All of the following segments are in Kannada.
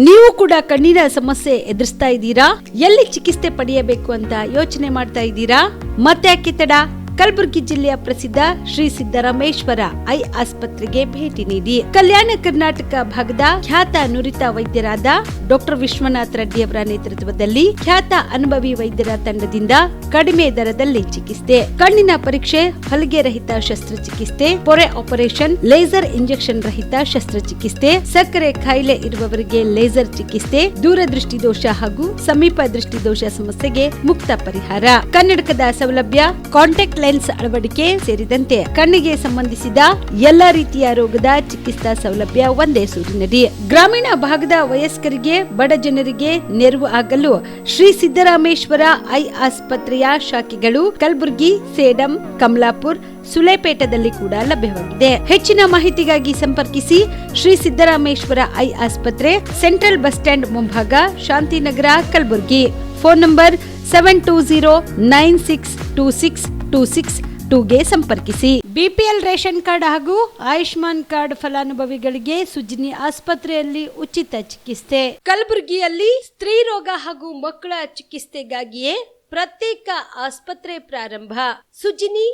ನೀವು ಕೂಡ ಕಣ್ಣಿನ ಸಮಸ್ಯೆ ಎದುರಿಸ್ತಾ ಇದ್ದೀರಾ? ಎಲ್ಲಿ ಚಿಕಿತ್ಸೆ ಪಡೆಯಬೇಕು ಅಂತ ಯೋಚನೆ ಮಾಡ್ತಾ ಇದ್ದೀರಾ? ಮತ್ತೆ ಯಾಕೆ ತಡ? ಕಲಬುರಗಿ ಜಿಲ್ಲೆಯ ಪ್ರಸಿದ್ಧ ಶ್ರೀ ಸಿದ್ದರಾಮೇಶ್ವರ ಐ ಆಸ್ಪತ್ರೆಗೆ ಭೇಟಿ ನೀಡಿ ಕಲ್ಯಾಣ ಕರ್ನಾಟಕ ಭಾಗದ ಖ್ಯಾತ ನುರಿತ ವೈದ್ಯರಾದ ಡಾಕ್ಟರ್ ವಿಶ್ವನಾಥ್ ರೆಡ್ಡಿ ಅವರ ನೇತೃತ್ವದಲ್ಲಿ ಖ್ಯಾತ ಅನುಭವಿ ವೈದ್ಯರ ತಂಡದಿಂದ ಕಡಿಮೆ ದರದಲ್ಲಿ ಚಿಕಿತ್ಸೆ, ಕಣ್ಣಿನ ಪರೀಕ್ಷೆ, ಹೊಲಿಗೆ ರಹಿತ ಶಸ್ತ್ರಚಿಕಿತ್ಸೆ, ಪೊರೆ ಆಪರೇಷನ್, ಲೇಸರ್ ಇಂಜೆಕ್ಷನ್ ರಹಿತ ಶಸ್ತ್ರಚಿಕಿತ್ಸೆ, ಸಕ್ಕರೆ ಕಾಯಿಲೆ ಇರುವವರಿಗೆ ಲೇಸರ್ ಚಿಕಿತ್ಸೆ, ದೂರದೃಷ್ಟಿ ದೋಷ ಹಾಗೂ ಸಮೀಪ ದೃಷ್ಟಿ ದೋಷ ಸಮಸ್ಯೆಗೆ ಮುಕ್ತ ಪರಿಹಾರ, ಕನ್ನಡಕದ ಸೌಲಭ್ಯ, ಕಾಂಟ್ಯಾಕ್ಟ್ ಲೆನ್ಸ್ ಅಳವಡಿಕೆ ಸೇರಿದಂತೆ ಕಣ್ಣಿಗೆ ಸಂಬಂಧಿಸಿದ ಎಲ್ಲಾ ರೀತಿಯ ರೋಗದ ಚಿಕಿತ್ಸಾ ಸೌಲಭ್ಯ ಒಂದೇ ಸೂರಿನಡಿ. ಗ್ರಾಮೀಣ ಭಾಗದ ವಯಸ್ಕರಿಗೆ, ಬಡ ಜನರಿಗೆ ನೆರವು ಆಗಲು ಶ್ರೀ ಸಿದ್ದರಾಮೇಶ್ವರ ಐ ಆಸ್ಪತ್ರೆಯ ಶಾಖೆಗಳು ಕಲಬುರಗಿ, ಸೇಡಂ, ಕಮಲಾಪುರ್, ಸುಲೇಪೇಟದಲ್ಲಿ ಕೂಡ ಲಭ್ಯವಾಗಿದೆ. ಹೆಚ್ಚಿನ ಮಾಹಿತಿಗಾಗಿ ಸಂಪರ್ಕಿಸಿ ಶ್ರೀ ಸಿದ್ದರಾಮೇಶ್ವರ ಐ ಆಸ್ಪತ್ರೆ, ಸೆಂಟ್ರಲ್ ಬಸ್ ಸ್ಟ್ಯಾಂಡ್ ಮುಂಭಾಗ, ಶಾಂತಿನಗರ, ಕಲಬುರಗಿ. ಫೋನ್ ನಂಬರ್ 7209626262ಗೆ ಸಂಪರ್ಕಿಸಿ. ಬಿಪಿಎಲ್ ರೇಷನ್ ಕಾರ್ಡ್ ಹಾಗೂ ಆಯುಷ್ಮಾನ್ ಕಾರ್ಡ್ ಫಲಾನುಭವಿಗಳಿಗೆ ಸುಜಿನಿ ಆಸ್ಪತ್ರೆಯಲ್ಲಿ ಉಚಿತ ಚಿಕಿತ್ಸೆ. ಕಲಬುರಗಿಯಲ್ಲಿ ಸ್ತ್ರೀ ರೋಗ ಹಾಗೂ ಮಕ್ಕಳ ಚಿಕಿತ್ಸೆಗಾಗಿಯೇ ಪ್ರತ್ಯೇಕ ಆಸ್ಪತ್ರೆ ಪ್ರಾರಂಭ. ಸುಜಿನಿ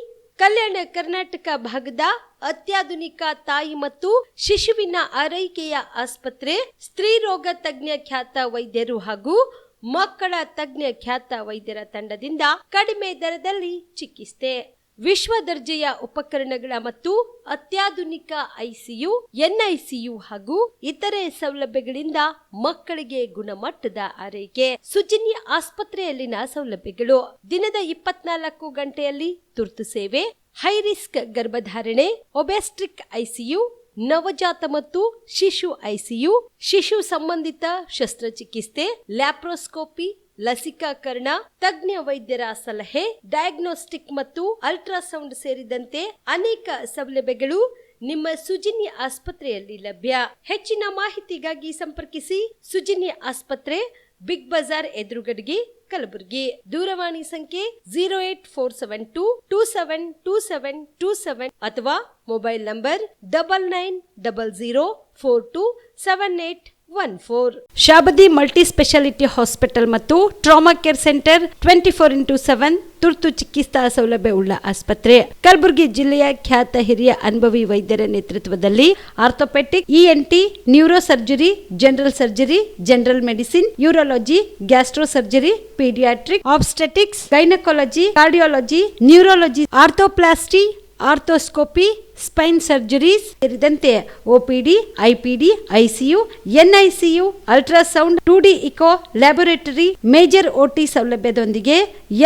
ಕಲ್ಯಾಣ ಕರ್ನಾಟಕ ಭಾಗದ ಅತ್ಯಾಧುನಿಕ ತಾಯಿ ಮತ್ತು ಶಿಶುವಿನ ಆರೈಕೆಯ ಆಸ್ಪತ್ರೆ. ಸ್ತ್ರೀ ರೋಗ ತಜ್ಞ ಖ್ಯಾತ ವೈದ್ಯರು ಹಾಗೂ ಮಕ್ಕಳ ತಜ್ಞ ಖ್ಯಾತ ವೈದ್ಯರ ತಂಡದಿಂದ ಕಡಿಮೆ ದರದಲ್ಲಿ ಚಿಕಿತ್ಸೆ, ವಿಶ್ವ ದರ್ಜೆಯ ಉಪಕರಣಗಳ ಮತ್ತು ಅತ್ಯಾಧುನಿಕ ಐಸಿಯು, ಎನ್ಐಸಿಯು ಹಾಗೂ ಇತರೆ ಸೌಲಭ್ಯಗಳಿಂದ ಮಕ್ಕಳಿಗೆ ಗುಣಮಟ್ಟದ ಆರೈಕೆ. ಸುಜಿನಿ ಆಸ್ಪತ್ರೆಯಲ್ಲಿನ ಸೌಲಭ್ಯಗಳು: ದಿನದ 24 ಗಂಟೆಯಲ್ಲಿ ತುರ್ತು ಸೇವೆ, ಹೈ ರಿಸ್ಕ್ ಗರ್ಭಧಾರಣೆ, ಒಬೆಸ್ಟ್ರಿಕ್ ಐಸಿಯು, ನವಜಾತ ಮತ್ತು ಶಿಶು ಐಸಿಯು, ಶಿಶು ಸಂಬಂಧಿತ ಶಸ್ತ್ರಚಿಕಿತ್ಸೆ, ಲ್ಯಾಪ್ರೋಸ್ಕೋಪಿ, ಲಸಿಕಾಕರಣ, ತಜ್ಞ ವೈದ್ಯರ ಸಲಹೆ, ಡಯಾಗ್ನೋಸ್ಟಿಕ್ ಮತ್ತು ಅಲ್ಟ್ರಾಸೌಂಡ್ ಸೇರಿದಂತೆ ಅನೇಕ ಸೌಲಭ್ಯಗಳು ನಿಮ್ಮ ಸುಜಿನಿ ಆಸ್ಪತ್ರೆಯಲ್ಲಿ ಲಭ್ಯ. ಹೆಚ್ಚಿನ ಮಾಹಿತಿಗಾಗಿ ಸಂಪರ್ಕಿಸಿ ಸುಜಿನಿ ಆಸ್ಪತ್ರೆ, ಬಿಗ್ ಬಜಾರ್ ಎದುರುಗಡೆಗೆ, ಕಲಬುರಗಿ. ದೂರವಾಣಿ ಸಂಖ್ಯೆ 08472727227 ಅಥವಾ mobile number 9900427814. Shabadi multi speciality hospital ಮತ್ತು ಟ್ರಾಮಾ ಕೇರ್ ಸೆಂಟರ್ 24x7 ತುರ್ತು ಚಿಕಿತ್ಸಾ ಸೌಲಭ್ಯ ಉಳ್ಳ ಆಸ್ಪತ್ರೆ. ಕಲಬುರಗಿ ಜಿಲ್ಲೆಯ ಖ್ಯಾತ ಹಿರಿಯ ಅನುಭವಿ ವೈದ್ಯರ ನೇತೃತ್ವದಲ್ಲಿ orthopaedic, ENT, neuro surgery, general surgery, general medicine, urology, gastro surgery, paediatric, obstetrics, gynaecology, cardiology, neurology, arthroplasty, arthroscopy, spine surgeries ಸೇರಿದಂತೆ OPD, IPD, ICU, NICU, ultrasound, 2D echo, laboratory, major OT ಸೌಲಭ್ಯದೊಂದಿಗೆ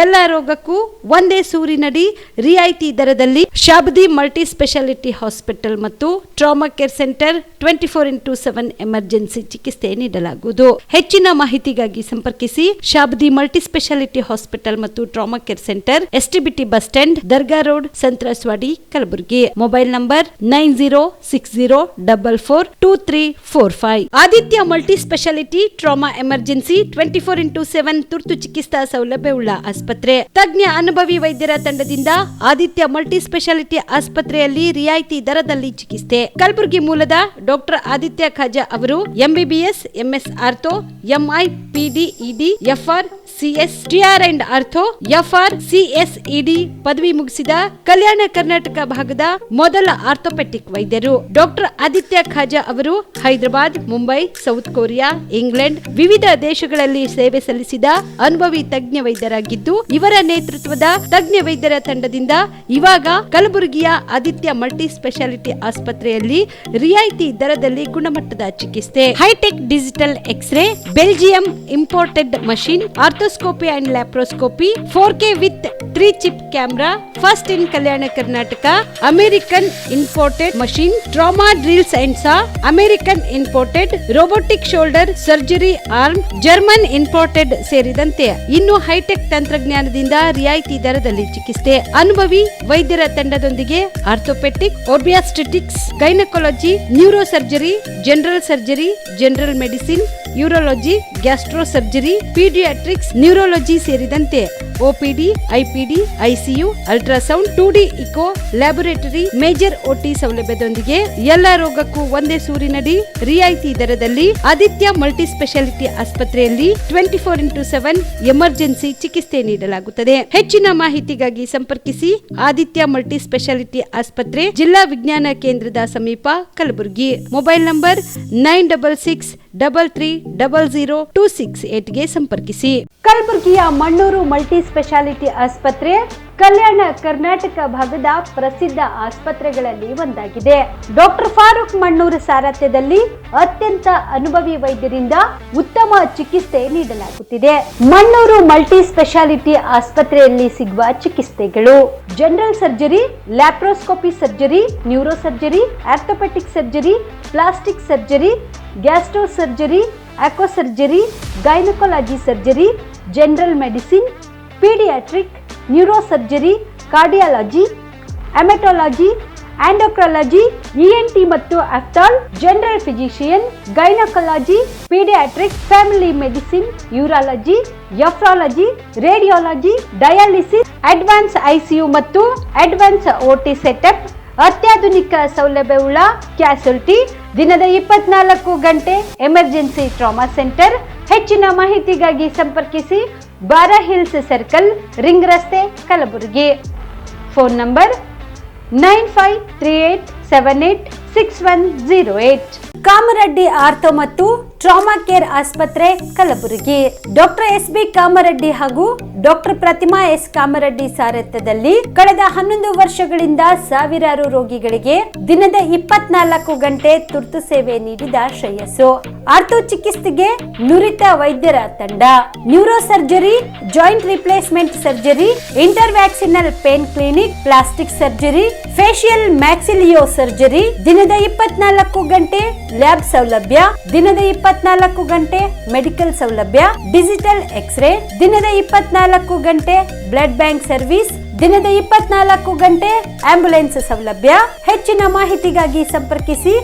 ಎಲ್ಲ ರೋಗಕ್ಕೂ ಒಂದೇ ಸೂರಿನಡಿ ರಿಯಾಯಿತಿ ದರದಲ್ಲಿ ಶಾಬದಿ ಮಲ್ಟಿ ಸ್ಪೆಷಾಲಿಟಿ ಹಾಸ್ಪಿಟಲ್ ಮತ್ತು trauma care centre 24x7 emergency ಚಿಕಿತ್ಸೆ ನೀಡಲಾಗುವುದು. ಹೆಚ್ಚಿನ ಮಾಹಿತಿಗಾಗಿ ಸಂಪರ್ಕಿಸಿ ಶಾಬದಿ ಮಲ್ಟಿ ಸ್ಪೆಷಾಲಿಟಿ ಹಾಸ್ಪಿಟಲ್ ಮತ್ತು trauma care centre, STBT bus stand, Dargah road, ಸಂತ್ರಸ್ವಾಡಿ, Kalaburagi. Mobile number 9060442345. Aditya multi speciality trauma emergency 24x7 ತುರ್ತು ಚಿಕಿತ್ಸಾ ಸೌಲಭ್ಯವುಳ್ಳ ಆಸ್ಪತ್ರೆ. ತಜ್ಞ ಅನುಭವಿ ವೈದ್ಯರ ತಂಡದಿಂದ ಆದಿತ್ಯ ಮಲ್ಟಿ ಸ್ಪೆಷಾಲಿಟಿ ಆಸ್ಪತ್ರೆಯಲ್ಲಿ ರಿಯಾಯಿತಿ ದರದಲ್ಲಿ ಚಿಕಿತ್ಸೆ. ಕಲಬುರಗಿ ಮೂಲದ ಡಾಕ್ಟರ್ ಆದಿತ್ಯ ಖಾಜಾ ಅವರು MBBS, MS ortho, MI, PD, ED, FR, CS, TR and ortho, FR, CSED ಪದವಿ ಮುಗಿಸಿದ ಕಲ್ಯಾಣ ಕರ್ನಾಟಕ ಭಾಗದ ಮೊದಲ ಆರ್ಥೋಪೆಟಿಕ್ ವೈದ್ಯರು. ಡಾಕ್ಟರ್ ಆದಿತ್ಯ ಖಾಜಾ ಅವರು Hyderabad, Mumbai, south Korea, England ವಿವಿಧ ದೇಶಗಳಲ್ಲಿ ಸೇವೆ ಸಲ್ಲಿಸಿದ ಅನುಭವಿ ತಜ್ಞ ವೈದ್ಯರಾಗಿದ್ದು, ಇವರ ನೇತೃತ್ವದ ತಜ್ಞ ವೈದ್ಯರ ತಂಡದಿಂದ ಇವಾಗ ಕಲಬುರಗಿಯ ಆದಿತ್ಯ ಮಲ್ಟಿ ಸ್ಪೆಷಾಲಿಟಿ ಆಸ್ಪತ್ರೆಯಲ್ಲಿ ರಿಯಾಯಿತಿ ದರದಲ್ಲಿ ಗುಣಮಟ್ಟದ ಚಿಕಿತ್ಸೆ, high tech digital x ray, Belgium imported machine, arthroscopy and laparoscopy, 4K with 3 chip camera, first in Kalyana Karnataka, American imported machine, trauma drills and saw, American imported robotic shoulder surgery arm, German imported ಸೇರಿದಂತೆ ಇನ್ನು ಹೈಟೆಕ್ ತಂತ್ರಜ್ಞಾನದಿಂದ ರಿಯಾಯಿತಿ ದರದಲ್ಲಿ ಚಿಕಿತ್ಸೆ. ಅನುಭವಿ ವೈದ್ಯರ ತಂಡದೊಂದಿಗೆ orthopaedic, obstetrics, gynaecology, neuro surgery, general surgery, general medicine, urology, gastro surgery, paediatrics, neurology ಸೇರಿದಂತೆ OPD, IPD, ICU, ultrasound, 2D echo, laboratory, major OT ಸೌಲಭ್ಯದೊಂದಿಗೆ ಎಲ್ಲಾ ರೋಗಕ್ಕೂ ಒಂದೇ ಸೂರಿನಡಿ ರಿಯಾಯಿತಿ ದರದಲ್ಲಿ ಆದಿತ್ಯ ಮಲ್ಟಿ ಸ್ಪೆಷಾಲಿಟಿ ಆಸ್ಪತ್ರೆಯಲ್ಲಿ 24x7 ಎಮರ್ಜೆನ್ಸಿ ಚಿಕಿತ್ಸೆ ನೀಡಲಾಗುತ್ತದೆ. ಹೆಚ್ಚಿನ ಮಾಹಿತಿಗಾಗಿ ಸಂಪರ್ಕಿಸಿ ಆದಿತ್ಯ ಮಲ್ಟಿ ಸ್ಪೆಷಾಲಿಟಿ ಆಸ್ಪತ್ರೆ, ಜಿಲ್ಲಾ ವಿಜ್ಞಾನ ಕೇಂದ್ರದ ಸಮೀಪ, ಕಲಬುರಗಿ. ಮೊಬೈಲ್ ನಂಬರ್ 9663300268 ಗೆ ಸಂಪರ್ಕಿಸಿ. ಕಲಬುರಗಿಯ ಮಣ್ಣೂರು ಮಲ್ಟಿ ಸ್ಪೆಷಾಲಿಟಿ ಆಸ್ಪತ್ರೆ ಕಲ್ಯಾಣ ಕರ್ನಾಟಕ ಭಾಗದ ಪ್ರಸಿದ್ಧ ಆಸ್ಪತ್ರೆಗಳಲ್ಲಿ ಒಂದಾಗಿದೆ. ಡಾಕ್ಟರ್ ಫಾರೂಕ್ ಮಣ್ಣೂರು ಸಾರಥ್ಯದಲ್ಲಿ ಅತ್ಯಂತ ಅನುಭವಿ ವೈದ್ಯರಿಂದ ಉತ್ತಮ ಚಿಕಿತ್ಸೆ ನೀಡಲಾಗುತ್ತಿದೆ. ಮಣ್ಣೂರು ಮಲ್ಟಿ ಸ್ಪೆಷಾಲಿಟಿ ಆಸ್ಪತ್ರೆಯಲ್ಲಿ ಸಿಗುವ ಚಿಕಿತ್ಸೆಗಳು: general surgery, laparoscopy surgery, neuro surgery, orthopaedic surgery, plastic surgery, gastro surgery, aqua surgery, gynaecology surgery, general medicine, paediatric, neuro surgery, cardiology, haematology, endocrinology, ENT ಮತ್ತು ophthal, general physician, gynaecology, paediatric, family medicine, urology, nephrology, radiology, dialysis, advance ICU ಮತ್ತು ಅಡ್ವಾನ್ಸ್ OT ಸೆಟಪ್, ಅತ್ಯಾಧುನಿಕ ಸೌಲಭ್ಯವುಳ್ಳ ಕ್ಯಾಸುಲಿಟಿ, ದಿನದ 24 ಗಂಟೆ ಎಮರ್ಜೆನ್ಸಿ ಟ್ರಾಮಾ ಸೆಂಟರ್. ಹೆಚ್ಚಿನ ಮಾಹಿತಿಗಾಗಿ ಸಂಪರ್ಕಿಸಿ ಬಾರಾ ಹಿಲ್ಸ್ ಸರ್ಕಲ್, ರಿಂಗ್ ರಸ್ತೆ, Kalaburagi. Phone number 9538786108. Kamareddy ortho ಮತ್ತು ಟ್ರಾಮಾ ಕೇರ್ ಆಸ್ಪತ್ರೆ, ಕಲಬುರಗಿ. ಡಾಕ್ಟರ್ SB ಕಾಮರೆಡ್ಡಿ ಹಾಗೂ ಡಾಕ್ಟರ್ ಪ್ರತಿಮಾ S ಕಾಮರೆಡ್ಡಿ ಸಾರಥ್ಯದಲ್ಲಿ ಕಳೆದ 11 ವರ್ಷಗಳಿಂದ ಸಾವಿರಾರು ರೋಗಿಗಳಿಗೆ ದಿನದ 24 ಗಂಟೆ ತುರ್ತು ಸೇವೆ ನೀಡಿದ ಶ್ರೇಯಸ್ಸು. ಆರ್ಥೋ ಚಿಕಿತ್ಸೆಗೆ ನುರಿತ ವೈದ್ಯರ ತಂಡ, neuro surgery, joint replacement surgery, interventional pain clinic, plastic surgery, facial maxillo surgery, ದಿನದ 24 ಗಂಟೆ ಲ್ಯಾಬ್ ಸೌಲಭ್ಯ, ದಿನದ 24 ಗಂಟೆ ಮೆಡಿಕಲ್ ಸೌಲಭ್ಯ, ಡಿಜಿಟಲ್ ಎಕ್ಸ್ರೇ, ದಿನದ 24 ಗಂಟೆ ಬ್ಲಡ್ ಬ್ಯಾಂಕ್ ಸರ್ವಿಸ್, ದಿನದ 24 ಗಂಟೆ ಆಂಬ್ಯುಲೆನ್ಸ್ ಸೌಲಭ್ಯ. ಹೆಚ್ಚಿನ ಮಾಹಿತಿಗಾಗಿ ಸಂಪರ್ಕಿಸಿ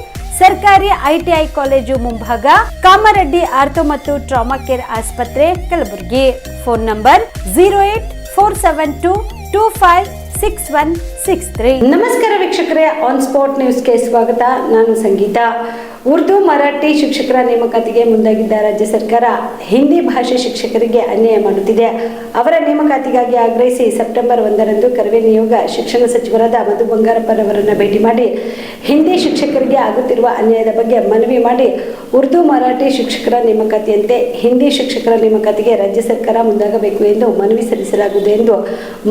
ಸರ್ಕಾರಿ ITI ಕಾಲೇಜು ಮುಂಭಾಗ, ಕಾಮರೆಡ್ಡಿ ಆರ್ಥೋ ಮತ್ತು ಟ್ರಾಮಾ ಕೇರ್ ಆಸ್ಪತ್ರೆ, ಕಲಬುರಗಿ. Phone number 08472256163. ನಮಸ್ಕಾರ ವೀಕ್ಷಕರೇ, ಆನ್ ಸ್ಪಾಟ್ ನ್ಯೂಸ್ಗೆ ಸ್ವಾಗತ. ನಾನು ಸಂಗೀತ. ಉರ್ದು ಮರಾಠಿ ಶಿಕ್ಷಕರ ನೇಮಕಾತಿಗೆ ಮುಂದಾಗಿದ್ದ ರಾಜ್ಯ ಸರ್ಕಾರ ಹಿಂದಿ ಭಾಷೆ ಶಿಕ್ಷಕರಿಗೆ ಅನ್ಯಾಯ ಮಾಡುತ್ತಿದೆ. ಅವರ ನೇಮಕಾತಿಗಾಗಿ ಆಗ್ರಹಿಸಿ ಸೆಪ್ಟೆಂಬರ್ 1ರಂದು ಕರವೇ ನಿಯೋಗ ಶಿಕ್ಷಣ ಸಚಿವರಾದ ಮಧು ಬಂಗಾರಪ್ಪನವರನ್ನು ಭೇಟಿ ಮಾಡಿ ಹಿಂದಿ ಶಿಕ್ಷಕರಿಗೆ ಆಗುತ್ತಿರುವ ಅನ್ಯಾಯದ ಬಗ್ಗೆ ಮನವಿ ಮಾಡಿ ಉರ್ದು ಮರಾಠಿ ಶಿಕ್ಷಕರ ನೇಮಕಾತಿಯಂತೆ ಹಿಂದಿ ಶಿಕ್ಷಕರ ನೇಮಕಾತಿಗೆ ರಾಜ್ಯ ಸರ್ಕಾರ ಮುಂದಾಗಬೇಕು ಎಂದು ಮನವಿ ಸಲ್ಲಿಸಲಾಗುವುದು ಎಂದು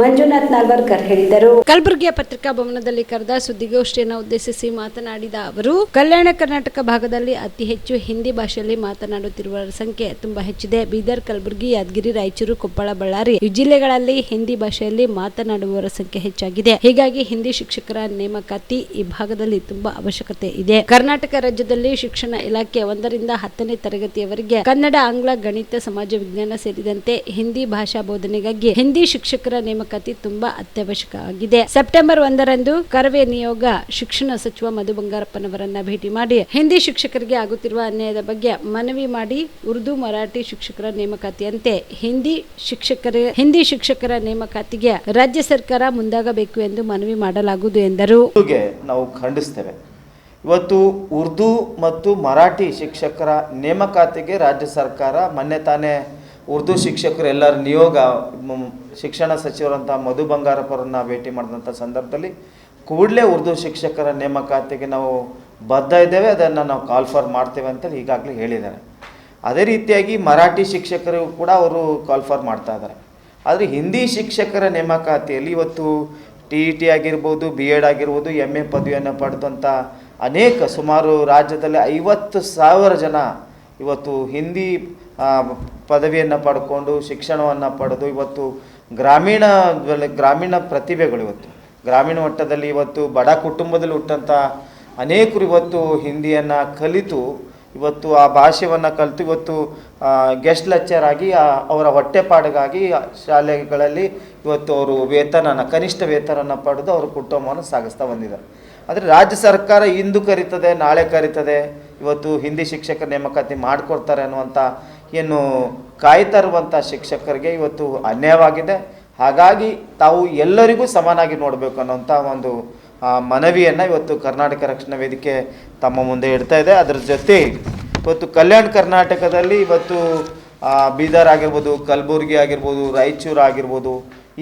ಮಂಜುನಾಥ್ ನಾಲ್ವರ್ಕರ್ ಹೇಳಿದರು. ಕಲಬುರಗಿಯ ಪತ್ರಿಕಾ ಭವನದಲ್ಲಿ ಕರೆದ ಸುದ್ದಿಗೋಷ್ಠಿಯನ್ನು ಉದ್ದೇಶಿಸಿ ಮಾತನಾಡಿದ ಅವರು, ಕಲ್ಯಾಣ ಕರ್ನಾಟಕ ಭಾಗದಲ್ಲಿ ಅತಿ ಹೆಚ್ಚು ಹಿಂದಿ ಭಾಷೆಯಲ್ಲಿ ಮಾತನಾಡುತ್ತಿರುವವರ ಸಂಖ್ಯೆ ತುಂಬಾ ಹೆಚ್ಚಿದೆ. ಬೀದರ್, ಕಲಬುರಗಿ, ಯಾದಗಿರಿ, ರಾಯಚೂರು, ಕೊಪ್ಪಳ, ಬಳ್ಳಾರಿ ಈ ಜಿಲ್ಲೆಗಳಲ್ಲಿ ಹಿಂದಿ ಭಾಷೆಯಲ್ಲಿ ಮಾತನಾಡುವವರ ಸಂಖ್ಯೆ ಹೆಚ್ಚಾಗಿದೆ. ಹೀಗಾಗಿ ಹಿಂದಿ ಶಿಕ್ಷಕರ ನೇಮಕಾತಿ ಈ ಭಾಗದಲ್ಲಿ ತುಂಬಾ ಅವಶ್ಯಕತೆ ಇದೆ. ಕರ್ನಾಟಕ ರಾಜ್ಯದಲ್ಲಿ ಶಿಕ್ಷಣ ಇಲಾಖೆ 1ರಿಂದ 10ನೇ ತರಗತಿಯವರೆಗೆ ಕನ್ನಡ, ಆಂಗ್ಲ, ಗಣಿತ, ಸಮಾಜ ವಿಜ್ಞಾನ ಸೇರಿದಂತೆ ಹಿಂದಿ ಭಾಷಾ ಬೋಧನೆಗಾಗಿ ಹಿಂದಿ ಶಿಕ್ಷಕರ ನೇಮಕಾತಿ ತುಂಬಾ ಅತ್ಯವಶ್ಯಕ ಆಗಿದೆ. ಸೆಪ್ಟೆಂಬರ್ 1ರಂದು ಕರವೇ ನಿಯೋಗ ಶಿಕ್ಷಣ ಸಚಿವ ಮಧು ಬಂಗಾರಪ್ಪನವರನ್ನ ಭೇಟಿ ಮಾಡಿ ಹಿಂದಿ ಶಿಕ್ಷಕರಿಗೆ ಆಗುತ್ತಿರುವ ಅನ್ಯಾಯದ ಬಗ್ಗೆ ಮನವಿ ಮಾಡಿ ಉರ್ದು ಮರಾಠಿ ಶಿಕ್ಷಕರ ನೇಮಕಾತಿಯಂತೆ ಹಿಂದಿ ಶಿಕ್ಷಕರ ನೇಮಕಾತಿಗೆ ರಾಜ್ಯ ಸರ್ಕಾರ ಮುಂದಾಗಬೇಕು ಎಂದು ಮನವಿ ಮಾಡಲಾಗುವುದು ಎಂದರು. ನಾವು ಖಂಡಿಸ್ತೇವೆ. ಇವತ್ತು ಉರ್ದು ಮತ್ತು ಮರಾಠಿ ಶಿಕ್ಷಕರ ನೇಮಕಾತಿಗೆ ರಾಜ್ಯ ಸರ್ಕಾರ ಮೊನ್ನೆ ತಾನೇ ಉರ್ದು ಶಿಕ್ಷಕರು ಎಲ್ಲರ ನಿಯೋಗ ಶಿಕ್ಷಣ ಸಚಿವರಂತ ಮಧು ಬಂಗಾರಪ್ಪರನ್ನ ಭೇಟಿ ಮಾಡಿದಂಥ ಸಂದರ್ಭದಲ್ಲಿ ಕೂಡಲೇ ಉರ್ದು ಶಿಕ್ಷಕರ ನೇಮಕಾತಿಗೆ ನಾವು ಬದ್ಧ ಇದ್ದೇವೆ, ಅದನ್ನು ನಾವು ಕಾಲ್ ಫಾರ್ ಮಾಡ್ತೇವೆ ಅಂತೇಳಿ ಈಗಾಗಲೇ ಹೇಳಿದ್ದಾರೆ. ಅದೇ ರೀತಿಯಾಗಿ ಮರಾಠಿ ಶಿಕ್ಷಕರು ಕೂಡ ಅವರು ಕಾಲ್ ಫಾರ್ ಮಾಡ್ತಾ ಇದ್ದಾರೆ. ಆದರೆ ಹಿಂದಿ ಶಿಕ್ಷಕರ ನೇಮಕಾತಿಯಲ್ಲಿ ಇವತ್ತು TET ಆಗಿರ್ಬೋದು, BEd ಆಗಿರ್ಬೋದು, MA ಪದವಿಯನ್ನು ಪಡೆದಂಥ ಸುಮಾರು ರಾಜ್ಯದಲ್ಲಿ 50,000 ಜನ ಇವತ್ತು ಹಿಂದಿ ಪದವಿಯನ್ನು ಪಡ್ಕೊಂಡು ಶಿಕ್ಷಣವನ್ನು ಪಡೆದು ಇವತ್ತು ಗ್ರಾಮೀಣ ಪ್ರತಿಭೆಗಳು ಇವತ್ತು ಗ್ರಾಮೀಣ ಮಟ್ಟದಲ್ಲಿ ಇವತ್ತು ಬಡ ಕುಟುಂಬದಲ್ಲಿ ಹುಟ್ಟಂಥ ಅನೇಕರು ಇವತ್ತು ಹಿಂದಿಯನ್ನು ಕಲಿತು ಇವತ್ತು ಆ ಭಾಷೆಯನ್ನು ಕಲಿತು ಇವತ್ತು ಗೆಸ್ಟ್ ಲೆಕ್ಚರ್ ಆಗಿ ಅವರ ಹೊಟ್ಟೆಪಾಡಿಗಾಗಿ ಶಾಲೆಗಳಲ್ಲಿ ಇವತ್ತು ಅವರು ಕನಿಷ್ಠ ವೇತನವನ್ನು ಪಡೆದು ಅವರ ಕುಟುಂಬವನ್ನು ಸಾಗಿಸ್ತಾ ಬಂದಿದ್ದಾರೆ. ಆದರೆ ರಾಜ್ಯ ಸರ್ಕಾರ ಇಂದು ಕರೀತದೆ, ನಾಳೆ ಕರೀತದೆ, ಇವತ್ತು ಹಿಂದಿ ಶಿಕ್ಷಕರ ನೇಮಕಾತಿ ಮಾಡಿಕೊಡ್ತಾರೆ ಅನ್ನುವಂಥ ಏನು ಕಾಯ್ತಾ ಇರುವಂಥ ಶಿಕ್ಷಕರಿಗೆ ಇವತ್ತು ಅನ್ಯಾಯವಾಗಿದೆ. ಹಾಗಾಗಿ ತಾವು ಎಲ್ಲರಿಗೂ ಸಮನಾಗಿ ನೋಡಬೇಕು ಅನ್ನೋಂಥ ಒಂದು ಮನವಿಯನ್ನು ಇವತ್ತು ಕರ್ನಾಟಕ ರಕ್ಷಣಾ ವೇದಿಕೆ ತಮ್ಮ ಮುಂದೆ ಇಡ್ತಾ ಇದೆ. ಅದರ ಜೊತೆ ಇವತ್ತು ಕಲ್ಯಾಣ ಕರ್ನಾಟಕದಲ್ಲಿ ಇವತ್ತು ಬೀದರ್ ಆಗಿರ್ಬೋದು, ಕಲಬುರಗಿ ಆಗಿರ್ಬೋದು, ರಾಯಚೂರು ಆಗಿರ್ಬೋದು,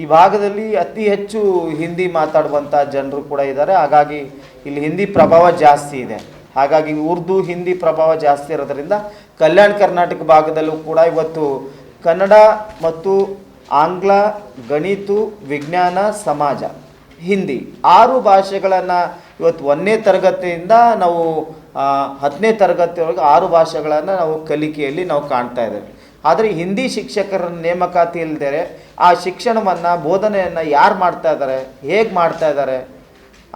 ಈ ಭಾಗದಲ್ಲಿ ಅತಿ ಹೆಚ್ಚು ಹಿಂದಿ ಮಾತಾಡುವಂಥ ಜನರು ಕೂಡ ಇದ್ದಾರೆ. ಹಾಗಾಗಿ ಇಲ್ಲಿ ಹಿಂದಿ ಪ್ರಭಾವ ಜಾಸ್ತಿ ಇದೆ. ಹಾಗಾಗಿ ಉರ್ದು ಹಿಂದಿ ಪ್ರಭಾವ ಜಾಸ್ತಿ ಇರೋದರಿಂದ ಕಲ್ಯಾಣ ಕರ್ನಾಟಕ ಭಾಗದಲ್ಲೂ ಕೂಡ ಇವತ್ತು ಕನ್ನಡ ಮತ್ತು ಆಂಗ್ಲ, ಗಣಿತ, ವಿಜ್ಞಾನ, ಸಮಾಜ, ಹಿಂದಿ 6 ಭಾಷೆಗಳನ್ನು ಇವತ್ತು 1ನೇ ತರಗತಿಯಿಂದ ನಾವು 10ನೇ ತರಗತಿಯೊಳಗೆ 6 ಭಾಷೆಗಳನ್ನು ನಾವು ಕಲಿಕೆಯಲ್ಲಿ ನಾವು ಕಾಣ್ತಾ ಇದ್ದೇವೆ. ಆದರೆ ಹಿಂದಿ ಶಿಕ್ಷಕರ ನೇಮಕಾತಿ ಇಲ್ಲದೆ ಆ ಶಿಕ್ಷಣವನ್ನು, ಬೋಧನೆಯನ್ನು ಯಾರು ಮಾಡ್ತಾ ಇದ್ದಾರೆ, ಹೇಗೆ ಮಾಡ್ತಾ ಇದ್ದಾರೆ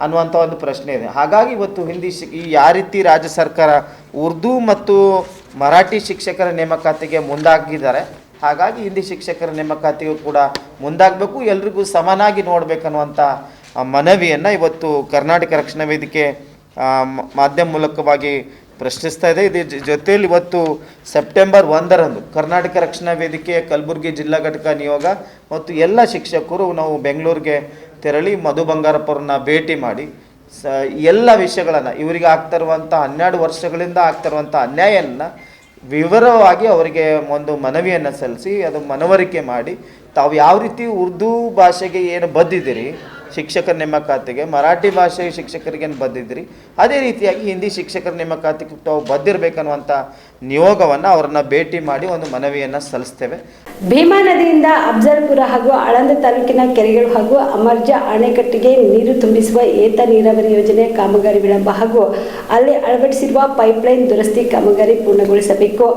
ಅನ್ನುವಂಥ ಒಂದು ಪ್ರಶ್ನೆ ಇದೆ. ಹಾಗಾಗಿ ಇವತ್ತು ಯಾವ ರೀತಿ ರಾಜ್ಯ ಸರ್ಕಾರ ಉರ್ದು ಮತ್ತು ಮರಾಠಿ ಶಿಕ್ಷಕರ ನೇಮಕಾತಿಗೆ ಮುಂದಾಗಿದ್ದಾರೆ, ಹಾಗಾಗಿ ಹಿಂದಿ ಶಿಕ್ಷಕರ ನೇಮಕಾತಿಗೂ ಕೂಡ ಮುಂದಾಗಬೇಕು, ಎಲ್ರಿಗೂ ಸಮನಾಗಿ ನೋಡಬೇಕನ್ನುವಂಥ ಮನವಿಯನ್ನು ಇವತ್ತು ಕರ್ನಾಟಕ ರಕ್ಷಣಾ ವೇದಿಕೆ ಮಾಧ್ಯಮ ಮೂಲಕವಾಗಿ ಪ್ರಶ್ನಿಸ್ತಾ ಇದೆ. ಇದ್ರ ಜೊತೆಯಲ್ಲಿ ಇವತ್ತು ಸೆಪ್ಟೆಂಬರ್ 1ರಂದು ಕರ್ನಾಟಕ ರಕ್ಷಣಾ ವೇದಿಕೆಯ ಕಲಬುರಗಿ ಜಿಲ್ಲಾ ಘಟಕ ನಿಯೋಗ ಮತ್ತು ಎಲ್ಲ ಶಿಕ್ಷಕರು ನಾವು ಬೆಂಗಳೂರಿಗೆ ತೆರಳಿ ಮಧು ಬಂಗಾರಪ್ಪರನ್ನ ಭೇಟಿ ಮಾಡಿ ಎಲ್ಲ ವಿಷಯಗಳನ್ನು, ಇವರಿಗೆ ಆಗ್ತಾ ಇರುವಂಥ 12 ವರ್ಷಗಳಿಂದ ಆಗ್ತಾ ಇರುವಂಥ ಅನ್ಯಾಯವನ್ನು ವಿವರವಾಗಿ ಅವರಿಗೆ ಒಂದು ಮನವಿಯನ್ನು ಸಲ್ಲಿಸಿ ಅದು ಮನವರಿಕೆ ಮಾಡಿ ತಾವು ಯಾವ ರೀತಿ ಉರ್ದು ಭಾಷೆಗೆ ಏನು ಬದ್ದಿದ್ದೀರಿ ಶಿಕ್ಷಕರ ನೇಮಕಾತಿಗೆ, ಮರಾಠಿ ಭಾಷೆ ಶಿಕ್ಷಕರಿಗೇನು ಬದ್ದಿದ್ದೀರಿ, ಅದೇ ರೀತಿಯಾಗಿ ಹಿಂದಿ ಶಿಕ್ಷಕರ ನೇಮಕಾತಿಗೆ ತಾವು ಬದ್ದಿರಬೇಕನ್ನುವಂಥ ನಿಯೋಗವನ್ನು ಅವರನ್ನು ಭೇಟಿ ಮಾಡಿ ಒಂದು ಮನವಿಯನ್ನು ಸಲ್ಲಿಸ್ತೇವೆ. ಭೀಮಾ ನದಿಯಿಂದ ಅಫ್ಜಲ್ಪುರ ಹಾಗೂ ಆಳಂದ ತಾಲೂಕಿನ ಕೆರೆಗಳು ಹಾಗೂ ಅಮರ್ಜಾ ಅಣೆಕಟ್ಟಿಗೆ ನೀರು ತುಂಬಿಸುವ ಏತ ನೀರಾವರಿ ಯೋಜನೆ ಕಾಮಗಾರಿ ವಿಳಂಬ ಹಾಗೂ ಅಲ್ಲಿ ಅಳವಡಿಸಿರುವ ಪೈಪ್ಲೈನ್ ದುರಸ್ತಿ ಕಾಮಗಾರಿ ಪೂರ್ಣಗೊಳಿಸಬೇಕು.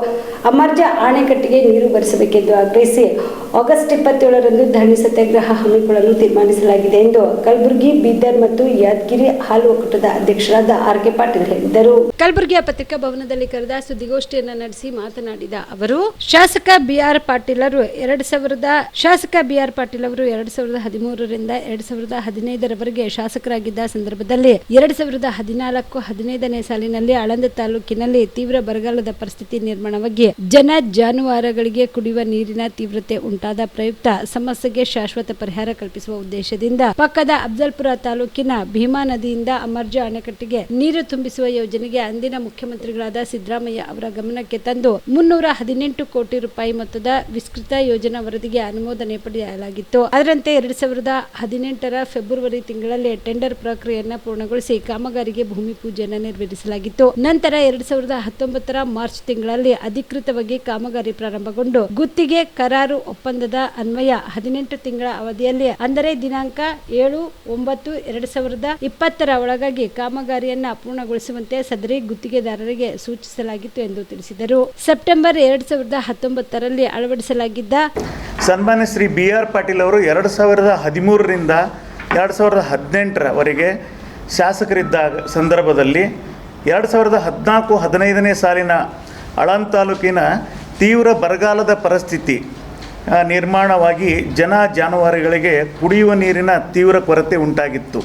ಅಮರ್ಜಾ ಅಣೆಕಟ್ಟಿಗೆ ನೀರು ಬರಿಸಬೇಕೆಂದು ಆಗ್ರಹಿಸಿ ಆಗಸ್ಟ್ 27ರಂದು ಧರಣಿ ಸತ್ಯಾಗ್ರಹ ಹಮ್ಮಿಕೊಳ್ಳಲು ತೀರ್ಮಾನಿಸಲಾಗಿದೆ ಎಂದು ಕಲಬುರಗಿ, ಬೀದರ್ ಮತ್ತು ಯಾದಗಿರಿ ಹಾಲು ಒಕ್ಕೂಟದ ಅಧ್ಯಕ್ಷರಾದ ಆರ್.ಕೆ. ಪಾಟೀಲ್ ಹೇಳಿದರು. ಕಲಬುರಗಿಯ ಪತ್ರಿಕಾ ಭವನದಲ್ಲಿ ಕರೆದ ಸುದ್ದಿಗೋಷ್ಠಿಯನ್ನು ನಡೆಸಿ ಮಾತನಾಡಿದ ಅವರು, ಶಾಸಕ ಬಿ.ಆರ್. ಪಾಟೀಲ್ ಅವರು 2013ರಿಂದ 2015ರವರೆಗೆ ಶಾಸಕರಾಗಿದ್ದ ಸಂದರ್ಭದಲ್ಲಿ 2014-15ನೇ ಸಾಲಿನಲ್ಲಿ ಆಳಂದ ತಾಲೂಕಿನಲ್ಲಿ ತೀವ್ರ ಬರಗಾಲದ ಪರಿಸ್ಥಿತಿ ನಿರ್ಮಾಣವಾಗಿ ಜನ ಜಾನುವಾರುಗಳಿಗೆ ಕುಡಿಯುವ ನೀರಿನ ತೀವ್ರತೆ ಉಂಟಾದ ಪ್ರಯುಕ್ತ ಸಮಸ್ಯೆಗೆ ಶಾಶ್ವತ ಪರಿಹಾರ ಕಲ್ಪಿಸುವ ಉದ್ದೇಶದಿಂದ ಪಕ್ಕದ ಅಫ್ಜಲ್ಪುರ ತಾಲೂಕಿನ ಭೀಮಾ ನದಿಯಿಂದ ಅಮರ್ಜಾ ಅಣೆಕಟ್ಟಿಗೆ ನೀರು ತುಂಬಿಸುವ ಯೋಜನೆಗೆ ಅಂದಿನ ಮುಖ್ಯಮಂತ್ರಿಗಳಾದ ಸಿದ್ದರಾಮಯ್ಯ ಅವರ ಗಮನಕ್ಕೆ ತಂದು 318 ಕೋಟಿ ರೂಪಾಯಿ ಮೊತ್ತದ ವಿಸ್ತೃತ ಯೋಜನಾ ವರದಿಗೆ ಅನುಮೋದನೆ ಪಡೆಯಲಾಗಿತ್ತು. ಅದರಂತೆ 2018ರ ಫೆಬ್ರವರಿ ತಿಂಗಳಲ್ಲಿ ಟೆಂಡರ್ ಪ್ರಕ್ರಿಯೆಯನ್ನು ಪೂರ್ಣಗೊಳಿಸಿ ಕಾಮಗಾರಿಗೆ ಭೂಮಿ ಪೂಜೆಯನ್ನು ನೆರವೇರಿಸಲಾಗಿತ್ತು. ನಂತರ 2019ರ ಮಾರ್ಚ್ ತಿಂಗಳಲ್ಲಿ ಅಧಿಕೃತವಾಗಿ ಕಾಮಗಾರಿ ಪ್ರಾರಂಭಗೊಂಡು ಗುತ್ತಿಗೆ ಕರಾರು ಒಪ್ಪಂದದ ಅನ್ವಯ 18 ತಿಂಗಳ ಅವಧಿಯಲ್ಲಿ ಅಂದರೆ ದಿನಾಂಕ 7/9/2020ರ ಒಳಗಾಗಿ ಕಾಮಗಾರಿಯನ್ನ ಪೂರ್ಣಗೊಳಿಸುವಂತೆ ಸದರಿ ಗುತ್ತಿಗೆದಾರರಿಗೆ ಸೂಚಿಸಲಾಗಿತ್ತು ಎಂದು ತಿಳಿಸಿದರು. ಸೆಪ್ಟೆಂಬರ್ 2019ರಲ್ಲಿ ಅಳವಡಿಸಲಾಗಿದ್ದ ಸನ್ಮಾನ್ಯ ಶ್ರೀ ಬಿ.ಆರ್. ಪಾಟೀಲ್ ಅವರು 2013ರಿಂದ 2018ರವರೆಗೆ ಶಾಸಕರಿದ್ದ ಸಂದರ್ಭದಲ್ಲಿ 2014-15ನೇ ಸಾಲಿನ ಆಳಂದ ತಾಲೂಕಿನ ತೀವ್ರ ಬರಗಾಲದ ಪರಿಸ್ಥಿತಿ ನಿರ್ಮಾಣವಾಗಿ ಜಾನುವಾರುಗಳಿಗೆ ಕುಡಿಯುವ ನೀರಿನ ತೀವ್ರ ಕೊರತೆ ಉಂಟಾಗಿತ್ತು.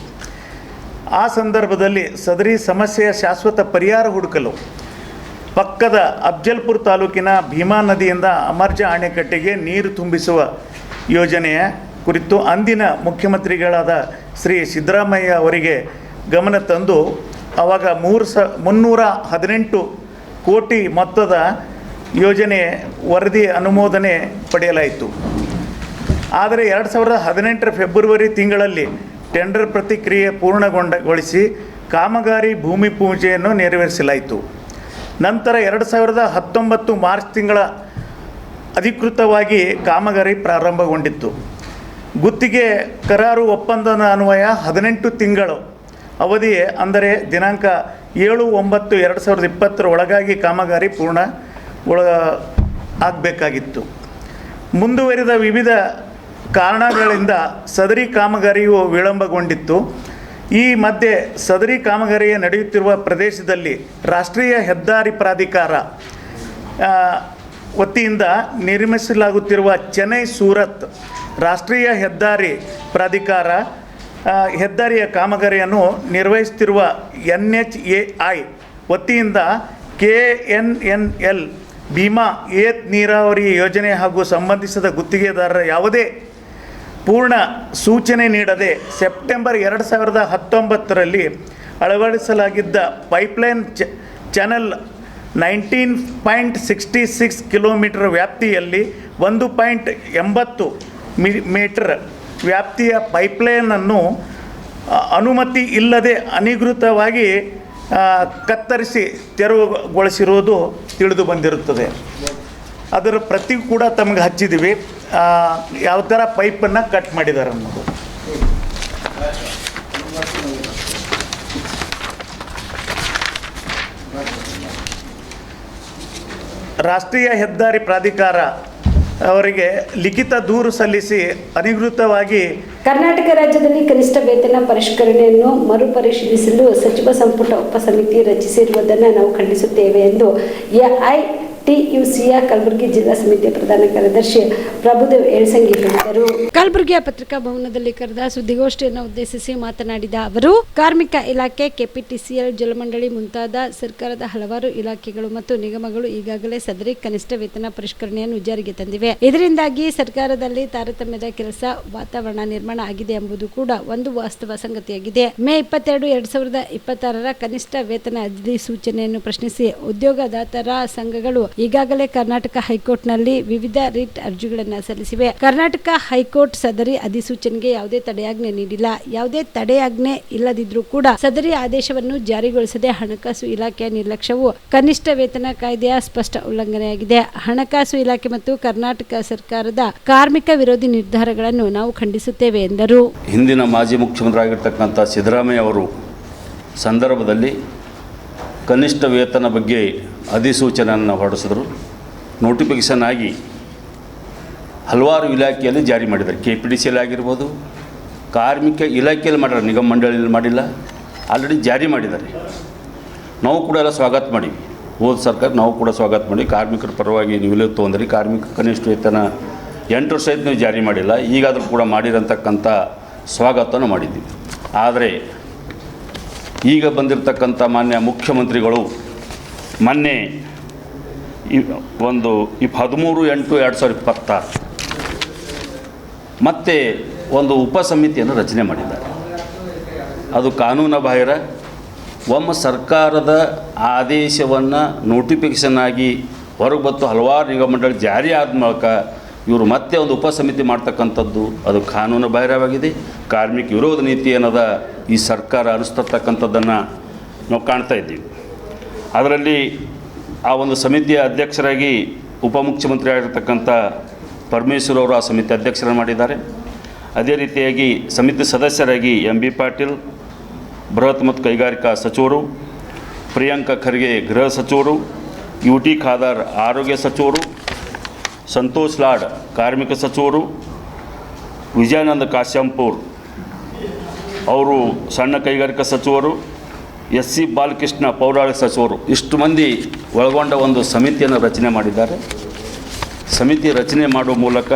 ಆ ಸಂದರ್ಭದಲ್ಲಿ ಸದರಿ ಸಮಸ್ಯೆಯ ಶಾಶ್ವತ ಪರಿಹಾರ ಹುಡುಕಲು ಪಕ್ಕದ ಅಫ್ಜಲ್ಪುರ ತಾಲೂಕಿನ ಭೀಮಾ ನದಿಯಿಂದ ಅಮರ್ಜಾ ಅಣೆಕಟ್ಟೆಗೆ ನೀರು ತುಂಬಿಸುವ ಯೋಜನೆಯ ಕುರಿತು ಅಂದಿನ ಮುಖ್ಯಮಂತ್ರಿಗಳಾದ ಶ್ರೀ ಸಿದ್ದರಾಮಯ್ಯ ಅವರಿಗೆ ಗಮನ ತಂದು ಆವಾಗ 318 ಕೋಟಿ ಮೊತ್ತದ ಯೋಜನೆ ವರದಿ ಅನುಮೋದನೆ ಪಡೆಯಲಾಯಿತು. ಆದರೆ 2018ರ ಫೆಬ್ರವರಿ ತಿಂಗಳಲ್ಲಿ ಟೆಂಡರ್ ಪ್ರತಿಕ್ರಿಯೆ ಪೂರ್ಣಗೊಳಿಸಿ ಕಾಮಗಾರಿ ಭೂಮಿ ಪೂಜೆಯನ್ನು ನೆರವೇರಿಸಲಾಯಿತು. ನಂತರ 2019 ಮಾರ್ಚ್ ತಿಂಗಳ ಅಧಿಕೃತವಾಗಿ ಕಾಮಗಾರಿ ಪ್ರಾರಂಭಗೊಂಡಿತ್ತು. ಗುತ್ತಿಗೆ ಕರಾರು ಒಪ್ಪಂದದ ಅನ್ವಯ 18 ತಿಂಗಳು ಅವಧಿ ಅಂದರೆ ದಿನಾಂಕ 7/9/2020 ಒಳಗಾಗಿ ಕಾಮಗಾರಿ ಪೂರ್ಣ ಆಗಬೇಕಾಗಿತ್ತು. ಮುಂದುವರಿದ ವಿವಿಧ ಕಾರಣಗಳಿಂದ ಸದರಿ ಕಾಮಗಾರಿಯು ವಿಳಂಬಗೊಂಡಿತ್ತು. ಈ ಮಧ್ಯೆ ಸದರಿ ಕಾಮಗಾರಿಯ ನಡೆಯುತ್ತಿರುವ ಪ್ರದೇಶದಲ್ಲಿ ರಾಷ್ಟ್ರೀಯ ಹೆದ್ದಾರಿ ಪ್ರಾಧಿಕಾರ ವತಿಯಿಂದ ನಿರ್ಮಿಸಲಾಗುತ್ತಿರುವ ಚೆನ್ನೈ ಸೂರತ್ ರಾಷ್ಟ್ರೀಯ ಹೆದ್ದಾರಿ ಪ್ರಾಧಿಕಾರ ಹೆದ್ದಾರಿಯ ಕಾಮಗಾರಿಯನ್ನು ನಿರ್ವಹಿಸುತ್ತಿರುವ NHAI ವತಿಯಿಂದ KNNL ಭೀಮಾ ಏತ್ ನೀರಾವರಿ ಯೋಜನೆ ಹಾಗೂ ಸಂಬಂಧಿಸಿದ ಗುತ್ತಿಗೆದಾರರ ಯಾವುದೇ ಪೂರ್ಣ ಸೂಚನೆ ನೀಡದೆ ಸೆಪ್ಟೆಂಬರ್ 2019ರಲ್ಲಿ ಅಳವಡಿಸಲಾಗಿದ್ದ ಪೈಪ್ಲೈನ್ ಚಾನಲ್ 19.66 ಕಿಲೋಮೀಟರ್ ವ್ಯಾಪ್ತಿಯಲ್ಲಿ 1.80 ಮೀಟರ್ ವ್ಯಾಪ್ತಿಯ ಪೈಪ್ಲೈನನ್ನು ಅನುಮತಿ ಇಲ್ಲದೆ ಅನಧಿಕೃತವಾಗಿ ಕತ್ತರಿಸಿ ತೆರವುಗೊಳಿಸಿರುವುದು ತಿಳಿದು ಬಂದಿರುತ್ತದೆ. ಅದರ ಪ್ರತಿ ಕೂಡ ತಮಗೆ ಹಚ್ಚಿದ್ದೀವಿ, ಯಾವ ಥರ ಪೈಪನ್ನು ಕಟ್ ಮಾಡಿದ್ದಾರೆ ಅನ್ನೋದು. ರಾಷ್ಟ್ರೀಯ ಹೆದ್ದಾರಿ ಪ್ರಾಧಿಕಾರ ಅವರಿಗೆ ಲಿಖಿತ ದೂರು ಸಲ್ಲಿಸಿ ಅನಧಿಕೃತವಾಗಿ ಕರ್ನಾಟಕ ರಾಜ್ಯದಲ್ಲಿ ಕನಿಷ್ಠ ವೇತನ ಪರಿಷ್ಕರಣೆಯನ್ನು ಮರುಪರಿಶೀಲಿಸಲು ಸಚಿವ ಸಂಪುಟ ಉಪಸಮಿತಿ ರಚಿಸಿರುವುದನ್ನು ನಾವು ಖಂಡಿಸುತ್ತೇವೆ ಎಂದು AITUCಯ ಕಲಬುರಗಿ ಜಿಲ್ಲಾ ಸಮಿತಿಯ ಪ್ರಧಾನ ಕಾರ್ಯದರ್ಶಿ ಪ್ರಭುದೇವ್ ಏಳ್ಸಂಗಿ ಹೇಳಿದರು. ಕಲಬುರಗಿಯ ಪತ್ರಿಕಾ ಭವನದಲ್ಲಿ ಕರೆದ ಸುದ್ದಿಗೋಷ್ಠಿಯನ್ನು ಉದ್ದೇಶಿಸಿ ಮಾತನಾಡಿದ ಅವರು, ಕಾರ್ಮಿಕ ಇಲಾಖೆ, KPTCL, ಜಲಮಂಡಳಿ ಮುಂತಾದ ಸರ್ಕಾರದ ಹಲವಾರು ಇಲಾಖೆಗಳು ಮತ್ತು ನಿಗಮಗಳು ಈಗಾಗಲೇ ಸದರಿ ಕನಿಷ್ಠ ವೇತನ ಪರಿಷ್ಕರಣೆಯನ್ನು ಜಾರಿಗೆ ತಂದಿವೆ. ಇದರಿಂದಾಗಿ ಸರ್ಕಾರದಲ್ಲಿ ತಾರತಮ್ಯದ ಕೆಲಸ ವಾತಾವರಣ ನಿರ್ಮಾಣ ಆಗಿದೆ ಎಂಬುದು ಕೂಡ ಒಂದು ವಾಸ್ತವ ಸಂಗತಿಯಾಗಿದೆ. ಮೇ 22, 2026 ಕನಿಷ್ಠ ವೇತನ ಅಧಿಸೂಚನೆಯನ್ನು ಪ್ರಶ್ನಿಸಿ ಉದ್ಯೋಗದಾತರ ಸಂಘಗಳು ಈಗಾಗಲೇ ಕರ್ನಾಟಕ ಹೈಕೋರ್ಟ್ನಲ್ಲಿ ವಿವಿಧ ರಿಟ್ ಅರ್ಜಿಗಳನ್ನು ಸಲ್ಲಿಸಿವೆ. ಕರ್ನಾಟಕ ಹೈಕೋರ್ಟ್ ಸದರಿ ಅಧಿಸೂಚನೆಗೆ ಯಾವುದೇ ತಡೆಯಾಜ್ಞೆ ನೀಡಿಲ್ಲ. ಯಾವುದೇ ತಡೆಯಾಜ್ಞೆ ಇಲ್ಲದಿದ್ರೂ ಕೂಡ ಸದರಿ ಆದೇಶವನ್ನು ಜಾರಿಗೊಳಿಸದೆ ಹಣಕಾಸು ಇಲಾಖೆಯ ನಿರ್ಲಕ್ಷ್ಯವು ಕನಿಷ್ಠ ವೇತನ ಕಾಯ್ದೆಯ ಸ್ಪಷ್ಟ ಉಲ್ಲಂಘನೆಯಾಗಿದೆ. ಹಣಕಾಸು ಇಲಾಖೆ ಮತ್ತು ಕರ್ನಾಟಕ ಸರ್ಕಾರದ ಕಾರ್ಮಿಕ ವಿರೋಧಿ ನಿರ್ಧಾರಗಳನ್ನು ನಾವು ಖಂಡಿಸುತ್ತೇವೆ ಎಂದರು. ಹಿಂದಿನ ಮಾಜಿ ಮುಖ್ಯಮಂತ್ರಿಯಾಗಿರ್ತಕ್ಕಂಥ ಸಿದ್ದರಾಮಯ್ಯ ಅವರು ಸಂದರ್ಭದಲ್ಲಿ ಕನಿಷ್ಠ ವೇತನ ಬಗ್ಗೆ ಅಧಿಸೂಚನೆಯನ್ನು ಹೊರಡಿಸಿದ್ರು. ನೋಟಿಫಿಕೇಷನ್ ಆಗಿ ಹಲವಾರು ಇಲಾಖೆಯಲ್ಲಿ ಜಾರಿ ಮಾಡಿದ್ದಾರೆ. KPTCL ಆಗಿರ್ಬೋದು, ಕಾರ್ಮಿಕ ಇಲಾಖೆಯಲ್ಲಿ ಮಾಡಿದ್ದಾರೆ, ನಿಗಮ ಮಂಡಳಿಯಲ್ಲಿ ಮಾಡಿಲ್ಲ, ಆಲ್ರೆಡಿ ಜಾರಿ ಮಾಡಿದ್ದಾರೆ. ನಾವು ಕೂಡ ಎಲ್ಲ ಸ್ವಾಗತ ಮಾಡೀವಿ. ಹೋದ ಸರ್ಕಾರ ನಾವು ಕೂಡ ಸ್ವಾಗತ ಮಾಡಿ ಕಾರ್ಮಿಕರ ಪರವಾಗಿ ನೀವು ತೊಗೊಂಡ್ರಿ. ಕಾರ್ಮಿಕ ಕನಿಷ್ಠ ವೇತನ 8 ವರ್ಷ ಆಯ್ತು ನೀವು ಜಾರಿ ಮಾಡಿಲ್ಲ, ಈಗಾದರೂ ಕೂಡ ಮಾಡಿರಂತಕ್ಕಂಥ ಸ್ವಾಗತವನ್ನು ಮಾಡಿದ್ದೀವಿ. ಆದರೆ ಈಗ ಬಂದಿರತಕ್ಕಂಥ ಮಾನ್ಯ ಮುಖ್ಯಮಂತ್ರಿಗಳು ಮೊನ್ನೆ 13/8/2026 ಮತ್ತೆ ಒಂದು ಉಪಸಮಿತಿಯನ್ನು ರಚನೆ ಮಾಡಿದ್ದಾರೆ. ಅದು ಕಾನೂನು ಬಾಹಿರ. ಒಮ್ಮೆ ಸರ್ಕಾರದ ಆದೇಶವನ್ನು ನೋಟಿಫಿಕೇಷನ್ ಆಗಿ ಹೊರಗೆ ಬಂತು, ಹಲವಾರು ನಿಗಮ ಮಂಡಳಿ ಜಾರಿ ಆದ ಮೂಲಕ ಇವರು ಮತ್ತೆ ಒಂದು ಉಪಸಮಿತಿ ಮಾಡ್ತಕ್ಕಂಥದ್ದು ಅದು ಕಾನೂನು ಬಾಹಿರವಾಗಿದೆ. ಕಾರ್ಮಿಕ ವಿರೋಧ ನೀತಿ ಏನದ ಈ ಸರ್ಕಾರ ಅನುಸರಿಸ್ತಕ್ಕಂಥದ್ದನ್ನು ನಾವು ಕಾಣ್ತಾ ಇದ್ದೀವಿ. ಅದರಲ್ಲಿ ಆ ಒಂದು ಸಮಿತಿಯ ಅಧ್ಯಕ್ಷರಾಗಿ ಉಪಮುಖ್ಯಮಂತ್ರಿ ಆಗಿರ್ತಕ್ಕಂಥ ಪರಮೇಶ್ವರ್ ಅವರು ಆ ಸಮಿತಿ ಅಧ್ಯಕ್ಷರನ್ನು ಮಾಡಿದ್ದಾರೆ. ಅದೇ ರೀತಿಯಾಗಿ ಸಮಿತಿ ಸದಸ್ಯರಾಗಿ MB ಪಾಟೀಲ್ ಬೃಹತ್ ಮತ್ತು ಕೈಗಾರಿಕಾ ಸಚಿವರು, ಪ್ರಿಯಾಂಕಾ ಖರ್ಗೆ ಗೃಹ ಸಚಿವರು, UT ಖಾದರ್ ಆರೋಗ್ಯ ಸಚಿವರು, ಸಂತೋಷ್ ಲಾಡ್ ಕಾರ್ಮಿಕ ಸಚಿವರು, ವಿಜಯಾನಂದ ಕಾಶ್ಯಂಪುರ್ ಅವರು ಸಣ್ಣ ಕೈಗಾರಿಕಾ ಸಚಿವರು, SC ಬಾಲಕೃಷ್ಣ ಪೌರಾಣಿಕ ಸಚಿವರು, ಇಷ್ಟು ಮಂದಿ ಒಳಗೊಂಡ ಒಂದು ಸಮಿತಿಯನ್ನು ರಚನೆ ಮಾಡಿದ್ದಾರೆ. ಸಮಿತಿ ರಚನೆ ಮಾಡುವ ಮೂಲಕ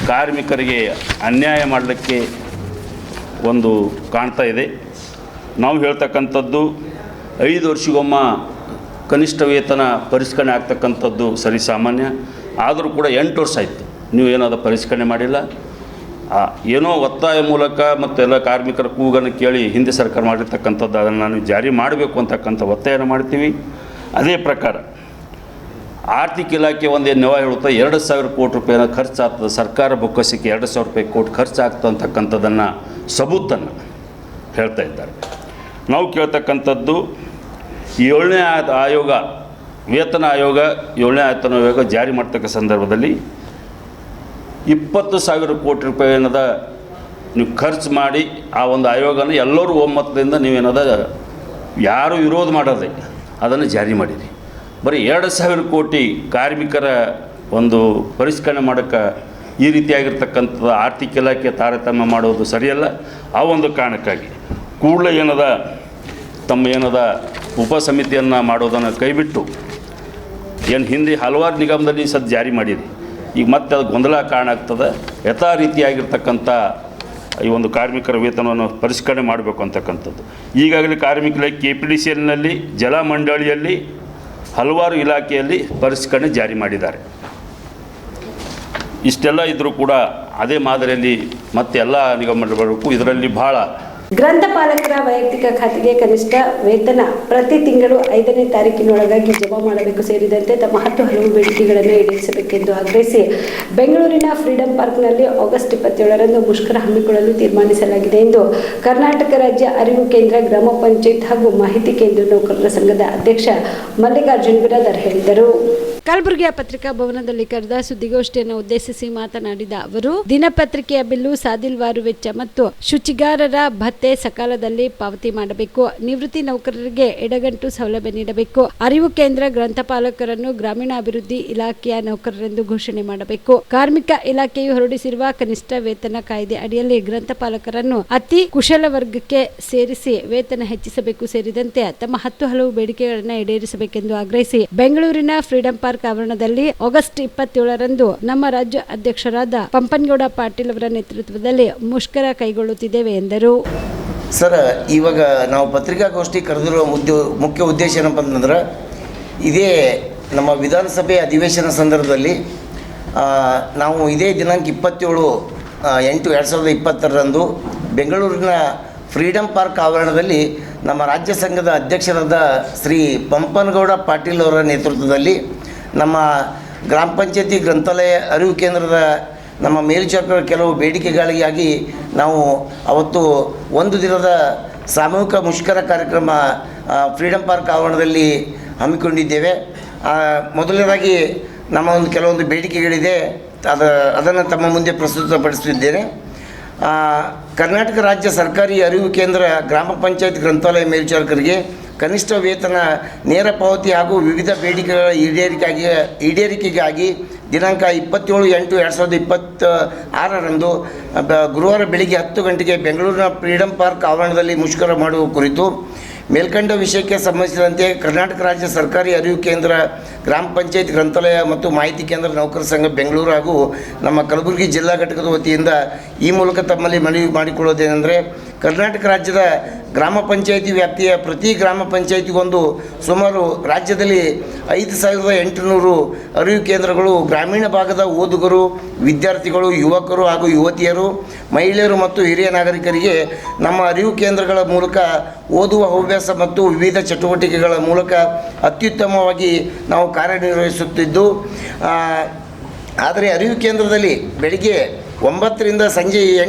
ಕಾರ್ಮಿಕರಿಗೆ ಅನ್ಯಾಯ ಮಾಡಲಿಕ್ಕೆ ಒಂದು ಕಾಣ್ತಾ ಇದೆ. ನಾವು ಹೇಳ್ತಕ್ಕಂಥದ್ದು 5 ವರ್ಷಗೊಮ್ಮ ಕನಿಷ್ಠ ವೇತನ ಪರಿಷ್ಕರಣೆ ಆಗ್ತಕ್ಕಂಥದ್ದು ಸರಿ ಸಾಮಾನ್ಯ. ಆದರೂ ಕೂಡ 8 ವರ್ಷ ಆಯಿತು, ನೀವು ಏನಾದರೂ ಪರಿಷ್ಕರಣೆ ಮಾಡಿಲ್ಲ. ಏನೋ ಒತ್ತಾಯ ಮೂಲಕ ಮತ್ತೆಲ್ಲ ಕಾರ್ಮಿಕರ ಕೂಗನ್ನು ಕೇಳಿ ಹಿಂದೆ ಸರ್ಕಾರ ಮಾಡಿರ್ತಕ್ಕಂಥದ್ದು ಅದನ್ನು ನಾನು ಜಾರಿ ಮಾಡಬೇಕು ಅಂತಕ್ಕಂಥ ಒತ್ತಾಯನ ಮಾಡ್ತೀವಿ. ಅದೇ ಪ್ರಕಾರ ಆರ್ಥಿಕ ಇಲಾಖೆ ಒಂದು ನೆವ ಹೇಳುತ್ತಾ 2,000 ಕೋಟಿ ರೂಪಾಯಿನ ಖರ್ಚಾಗ್ತದೆ, ಸರ್ಕಾರ ಬೊಕ್ಕಸಕ್ಕೆ 2,000 ರೂಪಾಯಿ ಕೋಟಿ ಖರ್ಚಾಗ್ತದೆ ಅಂತಕ್ಕಂಥದ್ದನ್ನು ಸಬೂತನ್ನು ಹೇಳ್ತಾ ಇದ್ದಾರೆ. ನಾವು ಕೇಳ್ತಕ್ಕಂಥದ್ದು 7ನೇ ಆಯೋಗ ವೇತನ ಆಯೋಗ 7ನೇ ವೇತನ ಆಯೋಗ ಜಾರಿ ಮಾಡ್ತಕ್ಕ ಸಂದರ್ಭದಲ್ಲಿ 20,000 ಕೋಟಿ ರೂಪಾಯಿ ಏನದ ನೀವು ಖರ್ಚು ಮಾಡಿ ಆ ಒಂದು ಆಯೋಗನ ಎಲ್ಲರೂ ಒಮ್ಮತದಿಂದ ನೀವೇನದ ಯಾರು ವಿರೋಧ ಮಾಡೋದೆ ಅದನ್ನು ಜಾರಿ ಮಾಡಿರಿ. ಬರೀ 2,000 ಕೋಟಿ ಕಾರ್ಮಿಕರ ಒಂದು ಪರಿಷ್ಕರಣೆ ಮಾಡೋಕ್ಕೆ ಈ ರೀತಿಯಾಗಿರ್ತಕ್ಕಂಥ ಆರ್ಥಿಕ ಇಲಾಖೆ ತಾರತಮ್ಯ ಮಾಡೋದು ಸರಿಯಲ್ಲ. ಆ ಒಂದು ಕಾರಣಕ್ಕಾಗಿ ಕೂಡಲೇ ಏನದ ತಮ್ಮ ಏನದ ಉಪಸಮಿತಿಯನ್ನು ಮಾಡೋದನ್ನು ಕೈಬಿಟ್ಟು ಏನು ಹಿಂದೆ ಹಲವಾರು ನಿಗಮದಲ್ಲಿ ಸದ್ ಜಾರಿ ಮಾಡಿರಿ, ಈಗ ಮತ್ತೆ ಅದು ಗೊಂದಲ ಕಾರಣ ಆಗ್ತದೆ. ಯಥಾ ರೀತಿಯಾಗಿರ್ತಕ್ಕಂಥ ಈ ಒಂದು ಕಾರ್ಮಿಕರ ವೇತನವನ್ನು ಪರಿಷ್ಕರಣೆ ಮಾಡಬೇಕು ಅಂತಕ್ಕಂಥದ್ದು. ಈಗಾಗಲೇ ಕಾರ್ಮಿಕರ KPTCLನಲ್ಲಿ ಜಲಮಂಡಳಿಯಲ್ಲಿ ಹಲವಾರು ಇಲಾಖೆಯಲ್ಲಿ ಪರಿಷ್ಕರಣೆ ಜಾರಿ ಮಾಡಿದ್ದಾರೆ. ಇಷ್ಟೆಲ್ಲ ಇದ್ದರೂ ಕೂಡ ಅದೇ ಮಾದರಿಯಲ್ಲಿ ಮತ್ತೆಲ್ಲ ನಿಗಮ ಬರಬೇಕು. ಇದರಲ್ಲಿ ಭಾಳ ಗ್ರಂಥಪಾಲಕರ ವೈಯಕ್ತಿಕ ಖಾತೆಗೆ ಕನಿಷ್ಠ ವೇತನ ಪ್ರತಿ ತಿಂಗಳು 5ನೇ ತಾರೀಕಿನೊಳಗಾಗಿ ಜಮಾ ಮಾಡಬೇಕು ಸೇರಿದಂತೆ ತಮ್ಮ 10 ಹಲವು ಬೇಡಿಕೆಗಳನ್ನು ಈಡೇರಿಸಬೇಕೆಂದು ಆಗ್ರಹಿಸಿ ಬೆಂಗಳೂರಿನ ಫ್ರೀಡಂ ಪಾರ್ಕ್ನಲ್ಲಿ ಆಗಸ್ಟ್ 27ರಂದು ಮುಷ್ಕರ ಹಮ್ಮಿಕೊಳ್ಳಲು ತೀರ್ಮಾನಿಸಲಾಗಿದೆ ಎಂದು ಕರ್ನಾಟಕ ರಾಜ್ಯ ಅರಿವು ಕೇಂದ್ರ ಗ್ರಾಮ ಪಂಚಾಯತ್ ಹಾಗೂ ಮಾಹಿತಿ ಕೇಂದ್ರ ನೌಕರರ ಸಂಘದ ಅಧ್ಯಕ್ಷ ಮಲ್ಲಿಕಾರ್ಜುನ್ ಬಿರಾದರ್ ಹೇಳಿದರು. ಕಲಬುರಗಿಯ ಪತ್ರಿಕಾ ಭವನದಲ್ಲಿ ಕರೆದ ಸುದ್ದಿಗೋಷ್ಠಿಯನ್ನು ಉದ್ದೇಶಿಸಿ ಮಾತನಾಡಿದ ಅವರು, ದಿನಪತ್ರಿಕೆಯ ಬಿಲ್ಲು, ಸಾದಿಲ್ವಾರು ವೆಚ್ಚ ಮತ್ತು ಶುಚಿಗಾರರ ಭತ್ಯೆ ಸಕಾಲದಲ್ಲಿ ಪಾವತಿ ಮಾಡಬೇಕು. ನಿವೃತ್ತಿ ನೌಕರರಿಗೆ ಎಡಗಂಟು ಸೌಲಭ್ಯ ನೀಡಬೇಕು. ಅರಿವು ಕೇಂದ್ರ ಗ್ರಂಥಪಾಲಕರನ್ನು ಗ್ರಾಮೀಣಾಭಿವೃದ್ಧಿ ಇಲಾಖೆಯ ನೌಕರರೆಂದು ಘೋಷಣೆ ಮಾಡಬೇಕು. ಕಾರ್ಮಿಕ ಇಲಾಖೆಯು ಹೊರಡಿಸಿರುವ ಕನಿಷ್ಠ ವೇತನ ಕಾಯ್ದೆ ಅಡಿಯಲ್ಲಿ ಗ್ರಂಥಪಾಲಕರನ್ನು ಅತಿ ಕುಶಲ ವರ್ಗಕ್ಕೆ ಸೇರಿಸಿ ವೇತನ ಹೆಚ್ಚಿಸಬೇಕು ಸೇರಿದಂತೆ ತಮ್ಮ 10 ಹಲವು ಬೇಡಿಕೆಗಳನ್ನು ಈಡೇರಿಸಬೇಕೆಂದು ಆಗ್ರಹಿಸಿ ಬೆಂಗಳೂರಿನ ಫ್ರೀಡಂ ಪಾರ್ಕ್ ಆವರಣದಲ್ಲಿ ಆಗಸ್ಟ್ 27ರಂದು ನಮ್ಮ ರಾಜ್ಯ ಅಧ್ಯಕ್ಷರಾದ ಪಂಪನಗೌಡ ಪಾಟೀಲ್ ಅವರ ನೇತೃತ್ವದಲ್ಲಿ ಮುಷ್ಕರ ಕೈಗೊಳ್ಳುತ್ತಿದ್ದೇವೆ ಎಂದರು. ಸರ್, ಇವಾಗ ನಾವು ಪತ್ರಿಕಾಗೋಷ್ಠಿ ಕರೆದಿರೋ ಮುಖ್ಯ ಉದ್ದೇಶ ಏನಪ್ಪ ಅಂತಂದ್ರೆ, ಇದೇ ನಮ್ಮ ವಿಧಾನಸಭೆ ಅಧಿವೇಶನ ಸಂದರ್ಭದಲ್ಲಿ ನಾವು ಇದೇ ದಿನಾಂಕ 27/8/2020ರಂದು ಬೆಂಗಳೂರಿನ ಫ್ರೀಡಂ ಪಾರ್ಕ್ ಆವರಣದಲ್ಲಿ ನಮ್ಮ ರಾಜ್ಯ ಸಂಘದ ಅಧ್ಯಕ್ಷರಾದ ಶ್ರೀ ಪಂಪನಗೌಡ ಪಾಟೀಲ್ ಅವರ ನೇತೃತ್ವದಲ್ಲಿ ನಮ್ಮ ಗ್ರಾಮ ಪಂಚಾಯತಿ ಗ್ರಂಥಾಲಯ ಅರಿವು ಕೇಂದ್ರದ ನಮ್ಮ ಮೇಲ್ವಿಚಾರಕರ ಕೆಲವು ಬೇಡಿಕೆಗಳಿಗಾಗಿ ನಾವು ಅವತ್ತು ಒಂದು ದಿನದ ಸಾಮೂಹಿಕ ಮುಷ್ಕರ ಕಾರ್ಯಕ್ರಮ ಫ್ರೀಡಂ ಪಾರ್ಕ್ ಆವರಣದಲ್ಲಿ ಹಮ್ಮಿಕೊಂಡಿದ್ದೇವೆ. ಮೊದಲನೇದಾಗಿ ನಮ್ಮ ಒಂದು ಕೆಲವೊಂದು ಬೇಡಿಕೆಗಳಿದೆ, ಅದನ್ನು ತಮ್ಮ ಮುಂದೆ ಪ್ರಸ್ತುತಪಡಿಸುತ್ತಿದ್ದೇನೆ. ಕರ್ನಾಟಕ ರಾಜ್ಯ ಸರ್ಕಾರಿ ಅರಿವು ಕೇಂದ್ರ ಗ್ರಾಮ ಪಂಚಾಯತ್ ಗ್ರಂಥಾಲಯ ಮೇಲ್ವಿಚಾರಕರಿಗೆ ಕನಿಷ್ಠ ವೇತನ ನೇರ ಪಾವತಿ ಹಾಗೂ ವಿವಿಧ ಬೇಡಿಕೆಗಳ ಈಡೇರಿಕೆಗಾಗಿ ದಿನಾಂಕ 27/8/2026ರಂದು ಗುರುವಾರ ಬೆಳಿಗ್ಗೆ 10 ಗಂಟೆಗೆ ಬೆಂಗಳೂರಿನ ಫ್ರೀಡಂ ಪಾರ್ಕ್ ಆವರಣದಲ್ಲಿ ಮುಷ್ಕರ ಮಾಡುವ ಕುರಿತು ಮೇಲ್ಕಂಡ ವಿಷಯಕ್ಕೆ ಸಂಬಂಧಿಸಿದಂತೆ ಕರ್ನಾಟಕ ರಾಜ್ಯ ಸರ್ಕಾರಿ ಅರಿವು ಕೇಂದ್ರ ಗ್ರಾಮ ಪಂಚಾಯತ್ ಗ್ರಂಥಾಲಯ ಮತ್ತು ಮಾಹಿತಿ ಕೇಂದ್ರ ನೌಕರ ಸಂಘ ಬೆಂಗಳೂರು ಹಾಗೂ ನಮ್ಮ ಕಲಬುರಗಿ ಜಿಲ್ಲಾ ಘಟಕದ ವತಿಯಿಂದ ಈ ಮೂಲಕ ತಮ್ಮಲ್ಲಿ ಮನವಿ ಮಾಡಿಕೊಳ್ಳೋದೇನೆಂದರೆ, ಕರ್ನಾಟಕ ರಾಜ್ಯದ ಗ್ರಾಮ ಪಂಚಾಯಿತಿ ವ್ಯಾಪ್ತಿಯ ಪ್ರತಿ ಗ್ರಾಮ ಪಂಚಾಯಿತಿಗೊಂದು ಸುಮಾರು ರಾಜ್ಯದಲ್ಲಿ 5800 ಅರಿವು ಕೇಂದ್ರಗಳು ಗ್ರಾಮೀಣ ಭಾಗದ ಓದುಗರು, ವಿದ್ಯಾರ್ಥಿಗಳು, ಯುವಕರು ಹಾಗೂ ಯುವತಿಯರು, ಮಹಿಳೆಯರು ಮತ್ತು ಹಿರಿಯ ನಾಗರಿಕರಿಗೆ ನಮ್ಮ ಅರಿವು ಕೇಂದ್ರಗಳ ಮೂಲಕ ಓದುವ ಹವ್ಯಾಸ ಮತ್ತು ವಿವಿಧ ಚಟುವಟಿಕೆಗಳ ಮೂಲಕ ಅತ್ಯುತ್ತಮವಾಗಿ ನಾವು ಕಾರ್ಯನಿರ್ವಹಿಸುತ್ತಿದ್ದು, ಆದರೆ ಅರಿವು ಕೇಂದ್ರದಲ್ಲಿ ಬೆಳಿಗ್ಗೆ 9ರಿಂದ ಸಂಜೆ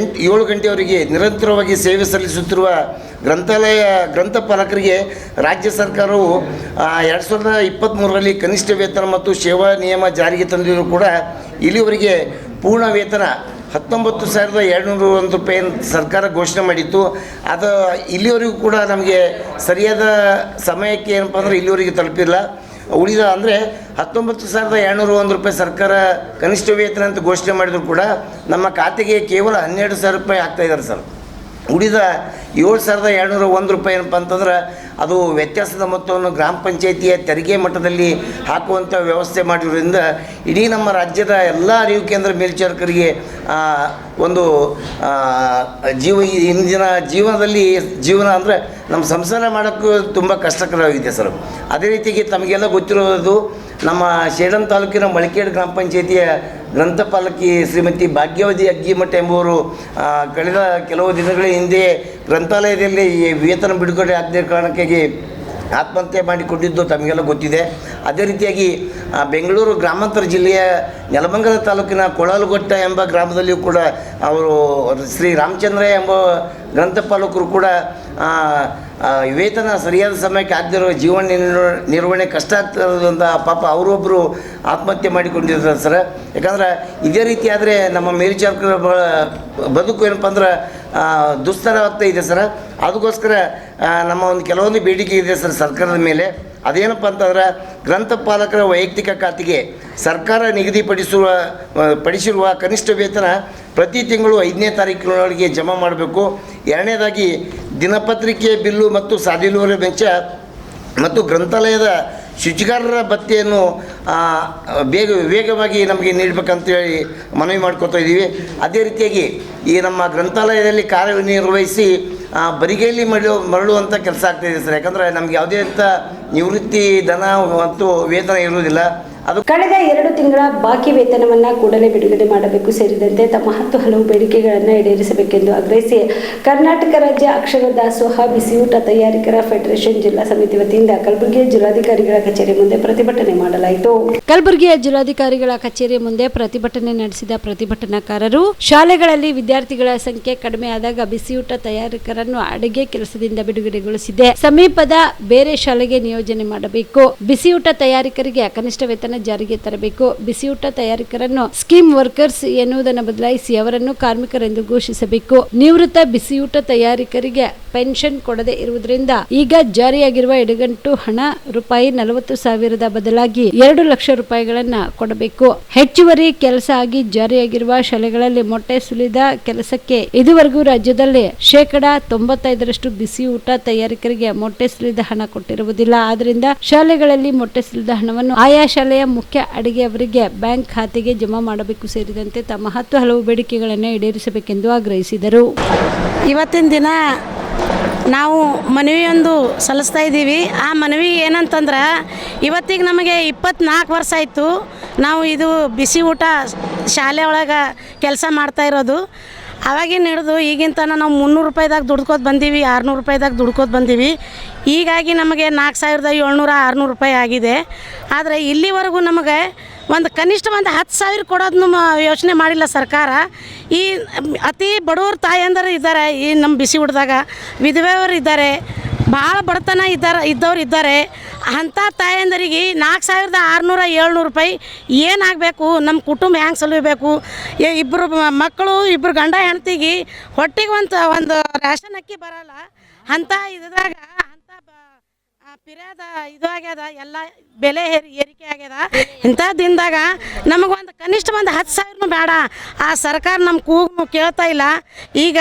7 ಗಂಟೆಯವರೆಗೆ ನಿರಂತರವಾಗಿ ಸೇವೆ ಸಲ್ಲಿಸುತ್ತಿರುವ ಗ್ರಂಥಪಾಲಕರಿಗೆ ರಾಜ್ಯ ಸರ್ಕಾರವು 2023ರಲ್ಲಿ ಕನಿಷ್ಠ ವೇತನ ಮತ್ತು ಸೇವಾ ನಿಯಮ ಜಾರಿಗೆ ತಂದಿದ್ದರೂ ಕೂಡ ಇಲ್ಲಿವರೆಗೆ ಪೂರ್ಣ ವೇತನ 19,201 ರೂಪಾಯಿ ಸರ್ಕಾರ ಘೋಷಣೆ ಮಾಡಿತ್ತು. ಅದು ಇಲ್ಲಿವರೆಗೂ ಕೂಡ ನಮಗೆ ಸರಿಯಾದ ಸಮಯಕ್ಕೆ ಏನಪ್ಪ ಅಂದರೆ ಇಲ್ಲಿವರೆಗೆ ತಲುಪಿಲ್ಲ. ಉಳಿದ ಅಂದರೆ 19,201 ರೂಪಾಯಿ ಸರ್ಕಾರ ಕನಿಷ್ಠ ವೇತನ ಅಂತ ಘೋಷಣೆ ಮಾಡಿದ್ರು ಕೂಡ ನಮ್ಮ ಖಾತೆಗೆ ಕೇವಲ 12,000 ರೂಪಾಯಿ ಆಗ್ತಾಯಿದ್ದಾರೆ ಸರ್. ಉಳಿದ 7,201 ರೂಪಾಯಿ ಏನಪ್ಪ ಅಂತಂದ್ರೆ ಅದು ವ್ಯತ್ಯಾಸದ ಮೊತ್ತವನ್ನು ಗ್ರಾಮ ಪಂಚಾಯಿತಿಯ ತೆರಿಗೆ ಮಟ್ಟದಲ್ಲಿ ಹಾಕುವಂಥ ವ್ಯವಸ್ಥೆ ಮಾಡಿರೋದ್ರಿಂದ ಇಡೀ ನಮ್ಮ ರಾಜ್ಯದ ಎಲ್ಲ ಅರಿವು ಕೇಂದ್ರ ಮೇಲ್ವಿಚಾರಕರಿಗೆ ಒಂದು ಇಂದಿನ ಜೀವನ ಅಂದರೆ ನಮ್ಮ ಸಂಸಾರ ಮಾಡೋಕ್ಕೂ ತುಂಬ ಕಷ್ಟಕರವಾಗಿದೆ ಸರ್. ಅದೇ ರೀತಿಗೆ ತಮಗೆಲ್ಲ ಗೊತ್ತಿರೋದು ನಮ್ಮ ಸೇಡಂ ತಾಲೂಕಿನ ಮಳಿಕೇಡು ಗ್ರಾಮ ಪಂಚಾಯಿತಿಯ ಗ್ರಂಥಪಾಲಕಿ ಶ್ರೀಮತಿ ಭಾಗ್ಯವತಿ ಅಗ್ಗಿಮಠ ಎಂಬುವರು ಕಳೆದ ಕೆಲವು ದಿನಗಳ ಹಿಂದೆ ಗ್ರಂಥಾಲಯದಲ್ಲಿ ವೇತನ ಬಿಡುಗಡೆ ಆಗದ ಕಾರಣಕ್ಕಾಗಿ ಆತ್ಮಹತ್ಯೆ ಮಾಡಿಕೊಂಡಿದ್ದು ತಮಗೆಲ್ಲ ಗೊತ್ತಿದೆ. ಅದೇ ರೀತಿಯಾಗಿ ಬೆಂಗಳೂರು ಗ್ರಾಮಾಂತರ ಜಿಲ್ಲೆಯ ನೆಲಮಂಗಲ ತಾಲೂಕಿನ ಕೊಳಲುಗೊಟ್ಟ ಎಂಬ ಗ್ರಾಮದಲ್ಲಿಯೂ ಕೂಡ ಅವರು ಶ್ರೀ ರಾಮಚಂದ್ರ ಎಂಬ ಗ್ರಂಥಪಾಲಕರು ಕೂಡ ವೇತನ ಸರಿಯಾದ ಸಮಯಕ್ಕೆ ಆಗದಿರೋ ಜೀವನ ನಿರ್ವಹಣೆ ಕಷ್ಟ ಆಗ್ತಿರೋದ್ರಿಂದ ಪಾಪ ಅವರೊಬ್ಬರು ಆತ್ಮಹತ್ಯೆ ಮಾಡಿಕೊಂಡಿರ್ತಾರೆ ಸರ್. ಯಾಕಂದ್ರೆ ಇದೇ ರೀತಿ ಆದರೆ ನಮ್ಮ ಮೇಲ್ವಿಚಾರಕರ ಬದುಕು ಏನಪ್ಪ ಅಂದ್ರೆ ದುಸ್ತರವಾಗ್ತಾ ಇದೆ ಸರ್. ಅದಕ್ಕೋಸ್ಕರ ನಮ್ಮ ಒಂದು ಕೆಲವೊಂದು ಬೇಡಿಕೆ ಇದೆ ಸರ್ ಸರ್ಕಾರದ ಮೇಲೆ. ಅದೇನಪ್ಪ ಅಂತಂದ್ರೆ ಗ್ರಂಥಪಾಲಕರ ವೈಯಕ್ತಿಕ ಖಾತೆಗೆ ಸರ್ಕಾರ ಪಡಿಸಿರುವ ಕನಿಷ್ಠ ವೇತನ ಪ್ರತಿ ತಿಂಗಳು 5ನೇ ತಾರೀಕಿನೊಳಗೆ ಜಮಾ ಮಾಡಬೇಕು. ಎರಡನೇದಾಗಿ ದಿನಪತ್ರಿಕೆ ಬಿಲ್ಲು ಮತ್ತು ಸಾದಿಲುವರಿ ವೆಚ್ಚ ಮತ್ತು ಗ್ರಂಥಾಲಯದ ಶುಚಿಗಾರರ ಭತ್ಯೆಯನ್ನು ವೇಗವಾಗಿ ನಮಗೆ ನೀಡಬೇಕಂತೇಳಿ ಮನವಿ ಮಾಡ್ಕೊತಾ ಇದ್ದೀವಿ. ಅದೇ ರೀತಿಯಾಗಿ ಈ ನಮ್ಮ ಗ್ರಂಥಾಲಯದಲ್ಲಿ ಕಾರ್ಯನಿರ್ವಹಿಸಿ ಬರಿಗೈಲಿ ಮರಳುವಂಥ ಕೆಲಸ ಆಗ್ತಾಯಿದೆ ಸರ್. ಯಾಕಂದರೆ ನಮ್ಗೆ ಯಾವುದೇ ಅಂತ ನಿವೃತ್ತಿ ಧನ ಮತ್ತು ವೇತನ ಇರುವುದಿಲ್ಲ. ಅದು ಕಳೆದ 2 ತಿಂಗಳ ಬಾಕಿ ವೇತನವನ್ನ ಕೂಡಲೇ ಬಿಡುಗಡೆ ಮಾಡಬೇಕು ಸೇರಿದಂತೆ ತಮ್ಮ 10 ಹಲವು ಬೇಡಿಕೆಗಳನ್ನು ಈಡೇರಿಸಬೇಕೆಂದು ಆಗ್ರಹಿಸಿ ಕರ್ನಾಟಕ ರಾಜ್ಯ ಅಕ್ಷರ ದಾಸೋಹ ಬಿಸಿಯೂಟ ತಯಾರಕರ ಫೆಡರೇಷನ್ ಜಿಲ್ಲಾ ಸಮಿತಿ ವತಿಯಿಂದ ಕಲಬುರಗಿಯ ಜಿಲ್ಲಾಧಿಕಾರಿಗಳ ಕಚೇರಿ ಮುಂದೆ ಪ್ರತಿಭಟನೆ ಮಾಡಲಾಯಿತು. ಕಲಬುರಗಿಯ ಜಿಲ್ಲಾಧಿಕಾರಿಗಳ ಕಚೇರಿ ಮುಂದೆ ಪ್ರತಿಭಟನೆ ನಡೆಸಿದ ಪ್ರತಿಭಟನಾಕಾರರು ಶಾಲೆಗಳಲ್ಲಿ ವಿದ್ಯಾರ್ಥಿಗಳ ಸಂಖ್ಯೆ ಕಡಿಮೆ ಆದಾಗ ಬಿಸಿಯೂಟ ತಯಾರಕರನ್ನು ಅಡುಗೆ ಕೆಲಸದಿಂದ ಬಿಡುಗಡೆಗೊಳಿಸಿದೆ. ಸಮೀಪದ ಬೇರೆ ಶಾಲೆಗೆ ನಿಯೋಜನೆ ಮಾಡಬೇಕು. ಬಿಸಿಯೂಟ ತಯಾರಕರಿಗೆ ಕನಿಷ್ಠ ವೇತನ ಜಾರಿಗೆ ತರಬೇಕು. ಬಿಸಿಯೂಟ ತಯಾರಕರನ್ನು ಸ್ಕೀಮ್ ವರ್ಕರ್ಸ್ ಎನ್ನುವುದನ್ನು ಬದಲಾಯಿಸಿ ಅವರನ್ನು ಕಾರ್ಮಿಕರೆಂದು ಘೋಷಿಸಬೇಕು. ನಿವೃತ್ತ ಬಿಸಿಯೂಟ ತಯಾರಕರಿಗೆ ಪೆನ್ಷನ್ ಕೊಡದೆ ಇರುವುದರಿಂದ ಈಗ ಜಾರಿಯಾಗಿರುವ ಎಡಗಂಟು ಹಣ ರೂಪಾಯಿ 40,000 ಬದಲಾಗಿ 2 ಲಕ್ಷ ರೂಪಾಯಿಗಳನ್ನ ಕೊಡಬೇಕು. ಹೆಚ್ಚುವರಿ ಕೆಲಸ ಆಗಿ ಜಾರಿಯಾಗಿರುವ ಶಾಲೆಗಳಲ್ಲಿ ಮೊಟ್ಟೆ ಸುಲಿದ ಕೆಲಸಕ್ಕೆ ಇದುವರೆಗೂ ರಾಜ್ಯದಲ್ಲಿ 95% ಬಿಸಿಯೂಟ ತಯಾರಕರಿಗೆ ಮೊಟ್ಟೆ ಸುಲಿದ ಹಣ ಕೊಟ್ಟಿರುವುದಿಲ್ಲ. ಆದ್ದರಿಂದ ಶಾಲೆಗಳಲ್ಲಿ ಮೊಟ್ಟೆ ಸುಲಿದ ಹಣವನ್ನು ಆಯಾ ಶಾಲೆಯ ಮುಖ್ಯ ಅಡಿಗೆಯವರಿಗೆ ಬ್ಯಾಂಕ್ ಖಾತೆಗೆ ಜಮಾ ಮಾಡಬೇಕು ಸೇರಿದಂತೆ ತಮ್ಮ 10 ಹಲವು ಬೇಡಿಕೆಗಳನ್ನು ಈಡೇರಿಸಬೇಕೆಂದು ಆಗ್ರಹಿಸಿದರು. ಇವತ್ತಿನ ದಿನ ನಾವು ಮನವಿಯೊಂದು ಸಲ್ಲಿಸ್ತಾ ಇದ್ದೀವಿ. ಆ ಮನವಿ ಏನಂತಂದ್ರೆ ಇವತ್ತಿಗೆ ನಮಗೆ 24 ವರ್ಷ ಆಯಿತು ನಾವು ಇದು ಬಿಸಿ ಊಟ ಶಾಲೆ ಒಳಗೆ ಕೆಲಸ ಮಾಡ್ತಾ ಇರೋದು. ಅವಾಗಿನ ಹಿಡಿದು ಈಗಿನ ತನಕ ನಾವು 300 ರೂಪಾಯಿದಾಗ ದುಡ್ಕೋತ ಬಂದೀವಿ, 600 ರೂಪಾಯಿದಾಗ ದುಡ್ಕೋತ ಬಂದೀವಿ. ಹೀಗಾಗಿ ನಮಗೆ 4,700-600 ರೂಪಾಯಿ ಆಗಿದೆ. ಆದರೆ ಇಲ್ಲಿವರೆಗೂ ನಮಗೆ ಕನಿಷ್ಠ 10,000 ಕೊಡೋದನ್ನು ಯೋಚನೆ ಮಾಡಿಲ್ಲ ಸರ್ಕಾರ. ಈ ಅತಿ ಬಡವ್ರ ತಾಯಂದರು ಇದ್ದಾರೆ, ಈ ನಮ್ಮ ಬಿಸಿ ಊಟದಾಗ ವಿಧವೆಯವರು ಇದ್ದಾರೆ, ಭಾಳ ಬಡತನ ಇದ್ದವ್ರು ಇದ್ದಾರೆ. ಅಂಥ ತಾಯಂದರಿಗೆ 4,600-700 ರೂಪಾಯಿ ಏನಾಗಬೇಕು? ನಮ್ಮ ಕುಟುಂಬ ಹೆಂಗೆ ಸಲುಬೇಕು? ಇಬ್ಬರು ಮಕ್ಕಳು, ಇಬ್ಬರು ಗಂಡ ಹೆಂಡ್ತಿಗೆ ಹೊಟ್ಟೆಗೆ ಒಂದು ರೇಷನ್ ಅಕ್ಕಿ ಬರಲ್ಲ. ಅಂಥ ಇದ್ರಾಗ ಪಿರ್ಯಾದ ಇದು ಆಗ್ಯದ, ಎಲ್ಲ ಬೆಲೆ ಏರಿಕೆ ಆಗ್ಯದ. ಇಂಥ ದಿನದಾಗ ನಮಗೊಂದು ಕನಿಷ್ಠ 10,000 ಬೇಡ. ಆ ಸರ್ಕಾರ ನಮ್ಮ ಕೂಗು ಕೇಳ್ತಾ ಇಲ್ಲ. ಈಗ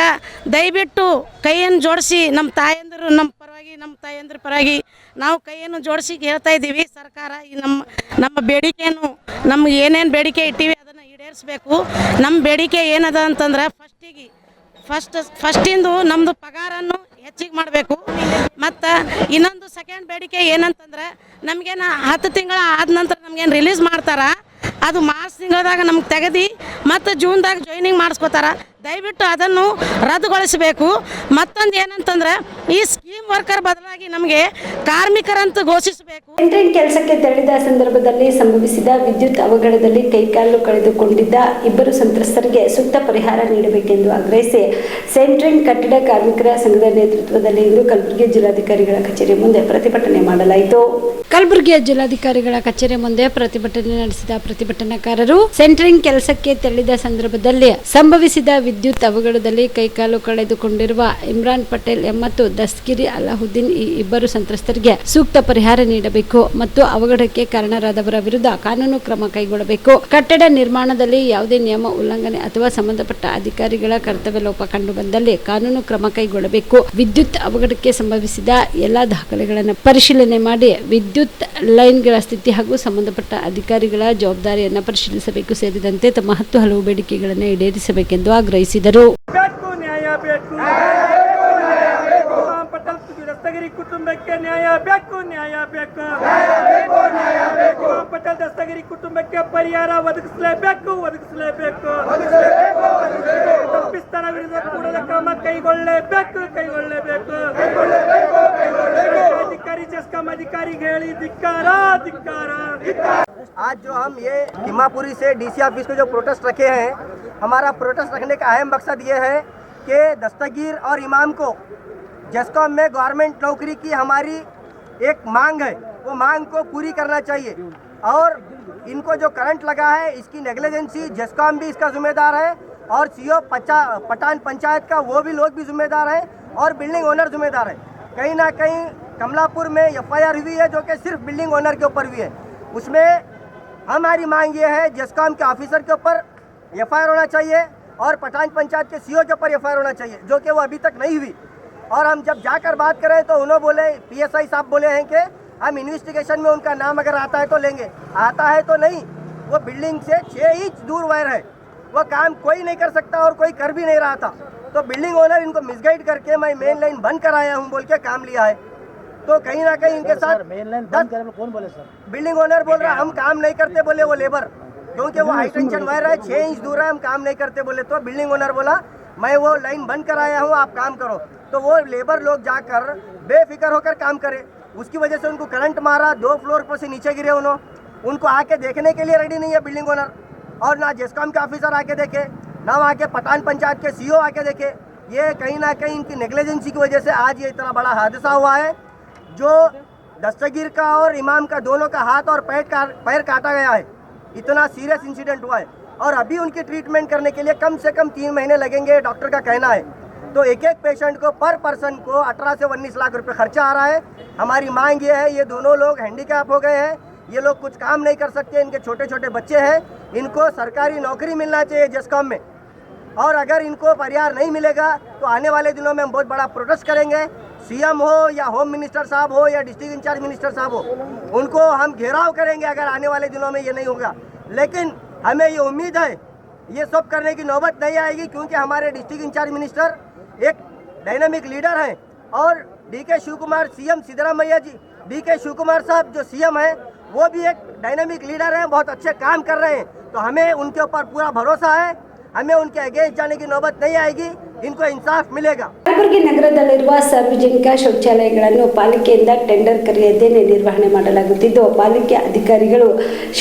ದಯವಿಟ್ಟು ಕೈಯನ್ನು ಜೋಡಿಸಿ ನಮ್ಮ ತಾಯಂದಿರು ನಮ್ಮ ತಾಯಂದ್ರ ಪರವಾಗಿ ನಾವು ಕೈಯನ್ನು ಜೋಡಿಸಿ ಹೇಳ್ತಾ ಇದ್ದೀವಿ. ಸರ್ಕಾರ ಈ ನಮ್ಮ ಬೇಡಿಕೆಯನ್ನು ನಮ್ಗೆ ಏನೇನು ಬೇಡಿಕೆ ಇಟ್ಟಿವಿ ಅದನ್ನು ಈಡೇರಿಸಬೇಕು. ನಮ್ಮ ಬೇಡಿಕೆ ಏನದ ಅಂತಂದ್ರೆ ಫಸ್ಟಿಂದು ನಮ್ಮದು ಪಗಾರನ್ನು ಹೆಚ್ಚಿಗೆ ಮಾಡಬೇಕು. ಮತ್ತು ಇನ್ನೊಂದು ಸೆಕೆಂಡ್ ಬೇಡಿಕೆ ಏನಂತಂದ್ರೆ ನಮಗೇನು 10 ತಿಂಗಳ ಆದ ನಂತರ ನಮಗೇನು ರಿಲೀಸ್ ಮಾಡ್ತಾರೆ, ಅದು ಮಾರ್ಚ್ ತಿಂಗಳದಾಗ ನಮ್ಗೆ ತೆಗೆದು ಮತ್ತು ಜೂನ್ದಾಗ ಜಾಯ್ನಿಂಗ್ ಮಾಡಿಸ್ಕೋತಾರೆ. ದಯವಿಟ್ಟು ಅದನ್ನು ರದ್ದುಗೊಳಿಸಬೇಕು. ಮತ್ತೊಂದು ಏನಂತಂದ್ರೆ ಈ ಸ್ಕೀಮ್ ವರ್ಕರ್ ಬದಲಾಗಿ ನಮಗೆ ಕಾರ್ಮಿಕರಂತ ಘೋಷಿಸಬೇಕು. ಸೆಂಟ್ರಿಂಗ್ ಕೆಲಸಕ್ಕೆ ತೆರಳಿದ ಸಂದರ್ಭದಲ್ಲಿ ಸಂಭವಿಸಿದ ವಿದ್ಯುತ್ ಅವಘಡದಲ್ಲಿ ಕೈಕಾಲು ಕಳೆದುಕೊಂಡಿದ್ದ 2 ಸಂತ್ರಸ್ತರಿಗೆ ಸೂಕ್ತ ಪರಿಹಾರ ನೀಡಬೇಕೆಂದು ಆಗ್ರಹಿಸಿ ಸೆಂಟ್ರಿಂಗ್ ಕಟ್ಟಡ ಕಾರ್ಮಿಕರ ಸಂಘದ ನೇತೃತ್ವದಲ್ಲಿ ಇಂದು ಕಲಬುರಗಿ ಜಿಲ್ಲಾಧಿಕಾರಿಗಳ ಕಚೇರಿ ಮುಂದೆ ಪ್ರತಿಭಟನೆ ಮಾಡಲಾಯಿತು. ಕಲಬುರಗಿಯ ಜಿಲ್ಲಾಧಿಕಾರಿಗಳ ಕಚೇರಿ ಮುಂದೆ ಪ್ರತಿಭಟನೆ ನಡೆಸಿದ ಪ್ರತಿಭಟನಾಕಾರರು ಸೆಂಟ್ರಿಂಗ್ ಕೆಲಸಕ್ಕೆ ತೆರಳಿದ ಸಂದರ್ಭದಲ್ಲಿ ಸಂಭವಿಸಿದ ವಿದ್ಯುತ್ ಅವಘಡದಲ್ಲಿ ಕೈಕಾಲು ಕಳೆದುಕೊಂಡಿರುವ ಇಮ್ರಾನ್ ಪಟೇಲ್ ಮತ್ತು ದಸ್ತಗಿರಿ ಅಲಾಹುದ್ದೀನ್ ಈ 2 ಸಂತ್ರಸ್ತರಿಗೆ ಸೂಕ್ತ ಪರಿಹಾರ ನೀಡಬೇಕು ಮತ್ತು ಅವಘಡಕ್ಕೆ ಕಾರಣರಾದವರ ವಿರುದ್ಧ ಕಾನೂನು ಕ್ರಮ ಕೈಗೊಳ್ಳಬೇಕು. ಕಟ್ಟಡ ನಿರ್ಮಾಣದಲ್ಲಿ ಯಾವುದೇ ನಿಯಮ ಉಲ್ಲಂಘನೆ ಅಥವಾ ಸಂಬಂಧಪಟ್ಟ ಅಧಿಕಾರಿಗಳ ಕರ್ತವ್ಯ ಲೋಪ ಕಂಡು ಬಂದಲ್ಲಿ ಕಾನೂನು ಕ್ರಮ ಕೈಗೊಳ್ಳಬೇಕು. ವಿದ್ಯುತ್ ಅವಘಡಕ್ಕೆ ಸಂಭವಿಸಿದ ಎಲ್ಲಾ ದಾಖಲೆಗಳನ್ನು ಪರಿಶೀಲನೆ ಮಾಡಿ ವಿದ್ಯುತ್ ಲೈನ್ಗಳ ಸ್ಥಿತಿ ಹಾಗೂ ಸಂಬಂಧಪಟ್ಟ ಅಧಿಕಾರಿಗಳ ಜವಾಬ್ದಾರಿಯನ್ನು ಪರಿಶೀಲಿಸಬೇಕು ಸೇರಿದಂತೆ ತಮ್ಮ 10 ಹಲವು ಬೇಡಿಕೆಗಳನ್ನು ಈಡೇರಿಸಬೇಕೆಂದು ಆಗ್ರಹಿಸಿದರು. ದಸ್ತಗಿರಿ ಕುಟುಂಬಕ್ಕೆ ನ್ಯಾಯ ಬೇಕು, ನ್ಯಾಯ ಬೇಕು. ಪಟೇಲ್ ದಸ್ತಗಿರಿ ಕುಟುಂಬಕ್ಕೆ ಪರಿಹಾರ ಒದಗಿಸಲೇಬೇಕು, ಒದಗಿಸಲೇಬೇಕು. ತಪ್ಪಿಸ್ತಾನ ವಿರುದ್ಧ ಕೂಡಲೇ ಕ್ರಮ ಕೈಗೊಳ್ಳಲೇಬೇಕು, ಕೈಗೊಳ್ಳಲೇಬೇಕು. अधिकारी जस्कम अधिकारी घेड़ी धिक्कारा, धिक्कारा. आज जो हम ये दीमापुरी से डीसी ऑफिस को जो प्रोटेस्ट रखे हैं, हमारा प्रोटेस्ट रखने का अहम मकसद ये है कि दस्तगीर और इमाम को जस्कॉम में गवर्नमेंट नौकरी की हमारी एक मांग है, वो मांग को पूरी करना चाहिए. और इनको जो करंट लगा है इसकी नेग्लिजेंसी जस्कॉम भी इसका जिम्मेदार है और सीओ पठान पंचायत का वो भी लोग भी जिम्मेदार हैं और बिल्डिंग ओनर जिम्मेदार है. कहीं ना कहीं कमलापुर में एफआईआर हुई है जो कि सिर्फ बिल्डिंग ओनर के ऊपर हुई है. उसमें हमारी मांग ये है जस्कॉम के ऑफिसर के ऊपर एफआईआर होना चाहिए और पठान पंचायत के सीओ के ऊपर एफआईआर होना चाहिए, जो कि वो अभी तक नहीं हुई. और हम जब जाकर बात करें तो उन्होंने बोले, पीएसआई साहब बोले हैं कि हम इन्वेस्टिगेशन में उनका नाम अगर आता है तो लेंगे. आता है तो नहीं, वो बिल्डिंग से 6 इंच दूर वायर है, वो काम कोई नहीं कर सकता और कोई कर भी नहीं रहा था. तो बिल्डिंग ओनर इनको मिसगाइड करके मैं मेन लाइन बंद कराया हूँ बोल के काम लिया है। तो कहीं ना कहीं इनके साथ मेन लाइन बंद करे कौन बोले सर? बिल्डिंग ओनर बोल रहा है हम काम नहीं करते बोले, वो लेबर, क्योंकि वो हाई टेंशन वायर है 6 इंच दूर है, हम काम नहीं करते बोले। तो बिल्डिंग ओनर बोला मैं वो लाइन बंद कराया हूँ, आप काम करो। तो वो लेबर लोग जाकर बेफिक्र होकर काम करे, उसकी वजह से उनको करंट मारा, 2 फ्लोर पर से नीचे गिरे उनको आके देखने के लिए रेडी नहीं है बिल्डिंग ओनर, और ना जेस्कॉम के ऑफिसर आके देखे, ना वहाँ के पठान पंचायत के सीईओ आके देखे। ये कहीं ना कहीं इनकी नेग्लिजेंसी की वजह से आज ये इतना बड़ा हादसा हुआ है, जो दस्तगीर का और इमाम का दोनों का हाथ और पैर काटा गया है। इतना सीरियस इंसिडेंट हुआ है और अभी उनकी ट्रीटमेंट करने के लिए कम से कम 3 महीने लगेंगे, डॉक्टर का कहना है। तो एक एक पेशेंट को पर पर्सन को 18 से 19 लाख रुपए खर्चा आ रहा है। हमारी मांग ये है, ये दोनों लोग हैंडीकैप हो गए हैं, ये लोग कुछ काम नहीं कर सकते, इनके छोटे छोटे बच्चे हैं, इनको सरकारी नौकरी मिलना चाहिए जेस्कॉम में। और अगर इनको परिहार नहीं मिलेगा तो आने वाले दिनों में हम बहुत बड़ा प्रोटेस्ट करेंगे। सीएम हो या होम मिनिस्टर साहब हो या डिस्ट्रिक्ट इंचार्ज मिनिस्टर साहब हो, उनको हम घेराव करेंगे अगर आने वाले दिनों में ये नहीं होगा। लेकिन हमें ये उम्मीद है ये सब करने की नौबत नहीं आएगी, क्योंकि हमारे डिस्ट्रिक्ट इंचार्ज मिनिस्टर एक डायनामिक लीडर हैं और डीके शिव कुमार सीएम सिद्धरामैया जी, डीके शिव कुमार साहब जो सीएम हैं वो भी एक डायनामिक लीडर हैं, बहुत अच्छे काम कर रहे हैं। तो हमें उनके ऊपर पूरा भरोसा है, हमें उनके अगेंस्ट जाने की नौबत नहीं आएगी, इनको इंसाफ मिलेगा। ಕಲಬುರಗಿ ನಗರದಲ್ಲಿರುವ ಸಾರ್ವಜನಿಕ ಶೌಚಾಲಯಗಳನ್ನು ಪಾಲಿಕೆಯಿಂದ ಟೆಂಡರ್ ಕರೆಯದೇನೆ ನಿರ್ವಹಣೆ ಮಾಡಲಾಗುತ್ತಿದ್ದು, ಪಾಲಿಕೆ ಅಧಿಕಾರಿಗಳು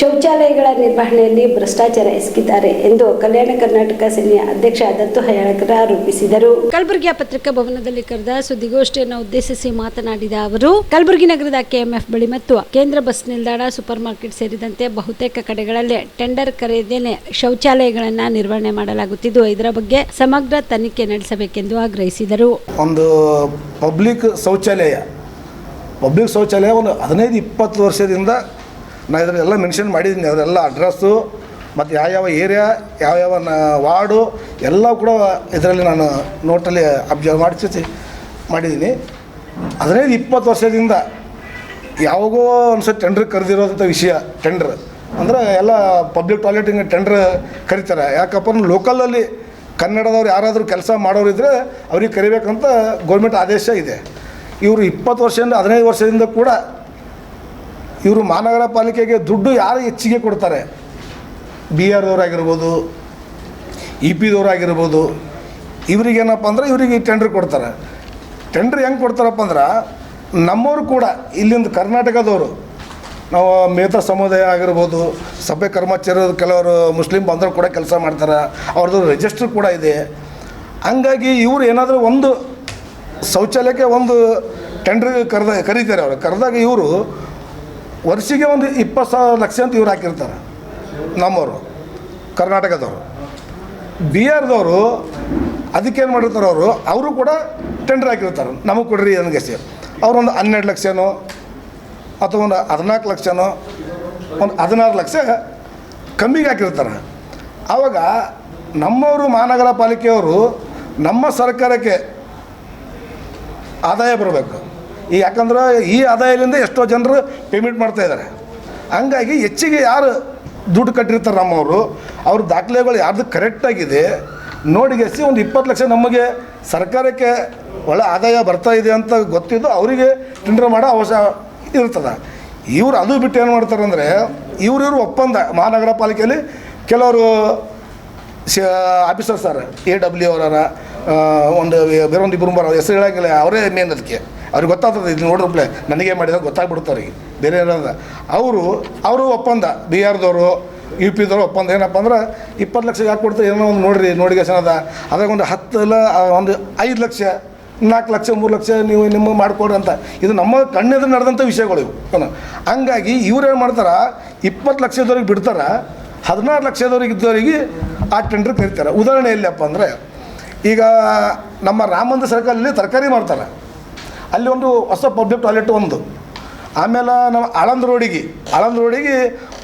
ಶೌಚಾಲಯಗಳ ನಿರ್ವಹಣೆಯಲ್ಲಿ ಭ್ರಷ್ಟಾಚಾರ ಎಸಗಿದ್ದಾರೆ ಎಂದು ಕಲ್ಯಾಣ ಕರ್ನಾಟಕ ಸೇನೆಯ ಅಧ್ಯಕ್ಷ ದತ್ತು ಹಯಾಳಕರ ಆರೋಪಿಸಿದರು. ಕಲಬುರಗಿಯ ಪತ್ರಿಕಾ ಭವನದಲ್ಲಿ ಕರೆದ ಸುದ್ದಿಗೋಷ್ಠಿಯನ್ನು ಉದ್ದೇಶಿಸಿ ಮಾತನಾಡಿದ ಅವರು, ಕಲಬುರಗಿ ನಗರದ ಕೆಎಂಎಫ್ ಬಳಿ ಮತ್ತು ಕೇಂದ್ರ ಬಸ್ ನಿಲ್ದಾಣ, ಸೂಪರ್ ಮಾರ್ಕೆಟ್ ಸೇರಿದಂತೆ ಬಹುತೇಕ ಕಡೆಗಳಲ್ಲಿ ಟೆಂಡರ್ ಕರೆಯದೇನೆ ಶೌಚಾಲಯಗಳನ್ನು ನಿರ್ವಹಣೆ ಮಾಡಲಾಗುತ್ತಿದ್ದು, ಇದರ ಬಗ್ಗೆ ಸಮಗ್ರ ತನಿಖೆ ನಡೆಸಬೇಕೆಂದು ಆಗ್ರಹಿಸಿದರು. ಒಂದು ಪಬ್ಲಿಕ್ ಶೌಚಾಲಯ ಒಂದು 15-20 ವರ್ಷದಿಂದ ನಾನು ಇದನ್ನೆಲ್ಲ ಮೆನ್ಷನ್ ಮಾಡಿದ್ದೀನಿ. ಅದರೆಲ್ಲ ಅಡ್ರೆಸ್ಸು ಮತ್ತು ಯಾವ್ಯಾವ ಏರಿಯಾ, ಯಾವ್ಯಾವ ವಾರ್ಡು ಎಲ್ಲ ಕೂಡ ಇದರಲ್ಲಿ ನಾನು ನೋಟಲ್ಲಿ ಅಬ್ಸರ್ವ್ ಮಾಡಿದ್ದೀನಿ. 15-20 ವರ್ಷದಿಂದ ಯಾವಾಗೋ ಒಂದು ಟೆಂಡ್ರ್ ಕರೆದಿರೋಂಥ ವಿಷಯ. ಟೆಂಡ್ರ್ ಅಂದರೆ ಎಲ್ಲ ಪಬ್ಲಿಕ್ ಟಾಯ್ಲೆಟಿಂಗ್ ಟೆಂಡ್ರ್ ಕರೀತಾರೆ. ಯಾಕಪ್ಪ ಲೋಕಲಲ್ಲಿ ಕನ್ನಡದವ್ರು ಯಾರಾದರೂ ಕೆಲಸ ಮಾಡೋರಿದ್ದರೆ ಅವ್ರಿಗೆ ಕರಿಬೇಕಂತ ಗೌರ್ಮೆಂಟ್ ಆದೇಶ ಇದೆ. ಇವರು 20 ವರ್ಷದಿಂದ 15 ವರ್ಷದಿಂದ ಕೂಡ ಇವರು ಮಹಾನಗರ ಪಾಲಿಕೆಗೆ ದುಡ್ಡು ಯಾರು ಹೆಚ್ಚಿಗೆ ಕೊಡ್ತಾರೆ, BRದವರಾಗಿರ್ಬೋದು, EP ದವರಾಗಿರ್ಬೋದು, ಇವರಿಗೇನಪ್ಪ ಅಂದ್ರೆ ಇವರಿಗೆ ಟೆಂಡ್ರ್ ಕೊಡ್ತಾರೆ. ಟೆಂಡ್ರ್ ಹೆಂಗೆ ಕೊಡ್ತಾರಪ್ಪ ಅಂದ್ರೆ, ನಮ್ಮವರು ಕೂಡ ಇಲ್ಲಿಂದ ಕರ್ನಾಟಕದವರು, ನಾವು ಮೇತ ಸಮುದಾಯ ಆಗಿರ್ಬೋದು, ಸಭೆ ಕರ್ಮಚಾರಿಗಳು ಕೆಲವರು ಮುಸ್ಲಿಂ ಬಂದರು ಕೂಡ ಕೆಲಸ ಮಾಡ್ತಾರೆ, ಅವ್ರದ್ದು ರಿಜಿಸ್ಟ್ರ್ ಕೂಡ ಇದೆ. ಹಂಗಾಗಿ ಇವರು ಏನಾದರೂ ಒಂದು ಶೌಚಾಲಯಕ್ಕೆ ಒಂದು ಟೆಂಡ್ರ್ ಕರೀತಾರೆ. ಅವರು ಕರೆದಾಗ ಇವರು ವರ್ಷಿಗೆ ಒಂದು 20,000 ಲಕ್ಷ ಅಂತ ಇವ್ರು ಹಾಕಿರ್ತಾರೆ. ನಮ್ಮವರು ಕರ್ನಾಟಕದವರು. BRದವರು ಅದಕ್ಕೇನು ಮಾಡಿರ್ತಾರೆ, ಅವರು ಕೂಡ ಟೆಂಡ್ರ್ ಹಾಕಿರ್ತಾರೆ, ನಮಗೆ ಕೊಡ್ರಿ ನನಗೆ ಸೇರಿ. ಅವರೊಂದು 12 ಲಕ್ಷನೋ ಅಥವಾ ಒಂದು 14 ಲಕ್ಷನೋ ಒಂದು 16 ಲಕ್ಷ ಕಮ್ಮಿಗೆ ಹಾಕಿರ್ತಾರೆ. ಆವಾಗ ನಮ್ಮವರು ಮಹಾನಗರ ಪಾಲಿಕೆಯವರು ನಮ್ಮ ಸರ್ಕಾರಕ್ಕೆ ಆದಾಯ ಬರಬೇಕು. ಯಾಕಂದ್ರೆ ಈ ಆದಾಯದಿಂದ ಎಷ್ಟೋ ಜನರು ಪೇಮೆಂಟ್ ಮಾಡ್ತಾಯಿದ್ದಾರೆ. ಹಂಗಾಗಿ ಹೆಚ್ಚಿಗೆ ಯಾರು ದುಡ್ಡು ಕಟ್ಟಿರ್ತಾರೆ ನಮ್ಮವರು, ಅವ್ರ ದಾಖಲೆಗಳು ಯಾರ್ದು ಕರೆಕ್ಟಾಗಿದೆ ನೋಡಿಗೆಸಿ ಒಂದು 20 ಲಕ್ಷ ನಮಗೆ ಸರ್ಕಾರಕ್ಕೆ ಒಳ್ಳೆ ಆದಾಯ ಬರ್ತಾಯಿದೆ ಅಂತ ಗೊತ್ತಿದ್ದು ಅವರಿಗೆ ಟೆಂಡರ್ ಮಾಡೋ ಅವಶ್ಯ ಇರ್ತದೆ. ಇವರು ಅದು ಬಿಟ್ಟು ಏನು ಮಾಡ್ತಾರೆ ಅಂದರೆ, ಇವರು ಒಪ್ಪಂದ ಮಹಾನಗರ ಪಾಲಿಕೆಯಲ್ಲಿ ಕೆಲವರು ಆಫೀಸರ್ ಸರ್ AW ಅವರ ಒಂದು ಬೇರೆ ಒಂದು ಇಬ್ಬರು ಬರೋ ಹೆಸರು ಹೇಳೋಂಗಿಲ್ಲ, ಅವರೇ ಮೇನ್. ಅದಕ್ಕೆ ಅವ್ರಿಗೆ ಗೊತ್ತಾಗ್ತದೆ, ಇದು ನೋಡ್ರಪ್ಲೆ ನನಗೆ ಮಾಡಿದಾಗ ಗೊತ್ತಾಗ್ಬಿಡುತ್ತೆ ಅವ್ರಿಗೆ, ಬೇರೆ ಏನಾದ. ಅವರು ಒಪ್ಪಂದ BRದವರು UPದವರು ಒಪ್ಪಂದ ಏನಪ್ಪ ಅಂದ್ರೆ 20 ಲಕ್ಷ ಯಾಕೆ ಕೊಡ್ತಾರೆ, ಏನೋ ಒಂದು ನೋಡಿಗೇಷನ್ ಅದ. ಅದ್ರಾಗ ಒಂದು 10 ಇಲ್ಲ ಒಂದು 5 ಲಕ್ಷ 4 ಲಕ್ಷ 3 ಲಕ್ಷ ನೀವು ನಿಮಗೆ ಮಾಡಿಕೊಡ್ರಿ ಅಂತ. ಇದು ನಮ್ಮ ಕಣ್ಣೆದುರು ನಡೆದಂಥ ವಿಷಯಗಳು ಇವು. ಹಂಗಾಗಿ ಇವ್ರೇನು ಮಾಡ್ತಾರೆ, 20 ಲಕ್ಷದವ್ರಿಗೆ ಬಿಡ್ತಾರೆ, 16 ಲಕ್ಷದವ್ರಿಗೆ ಇದ್ದವರಿಗೆ ಆ ಟೆಂಡ್ರ್ ಕರೀತಾರೆ. ಉದಾಹರಣೆ ಎಲ್ಲಿಯಪ್ಪ ಅಂದರೆ, ಈಗ ನಮ್ಮ ರಾಮ ಮಂದಿರ ಸರ್ಕಲಲ್ಲಿ ತರಕಾರಿ ಮಾಡ್ತಾರೆ, ಅಲ್ಲಿ ಒಂದು ಹೊಸ ಪಬ್ಲಿಕ್ ಟಾಯ್ಲೆಟ್ ಒಂದು. ಆಮೇಲೆ ನಮ್ಮ ಆಳಂದ ರೋಡಿಗೆ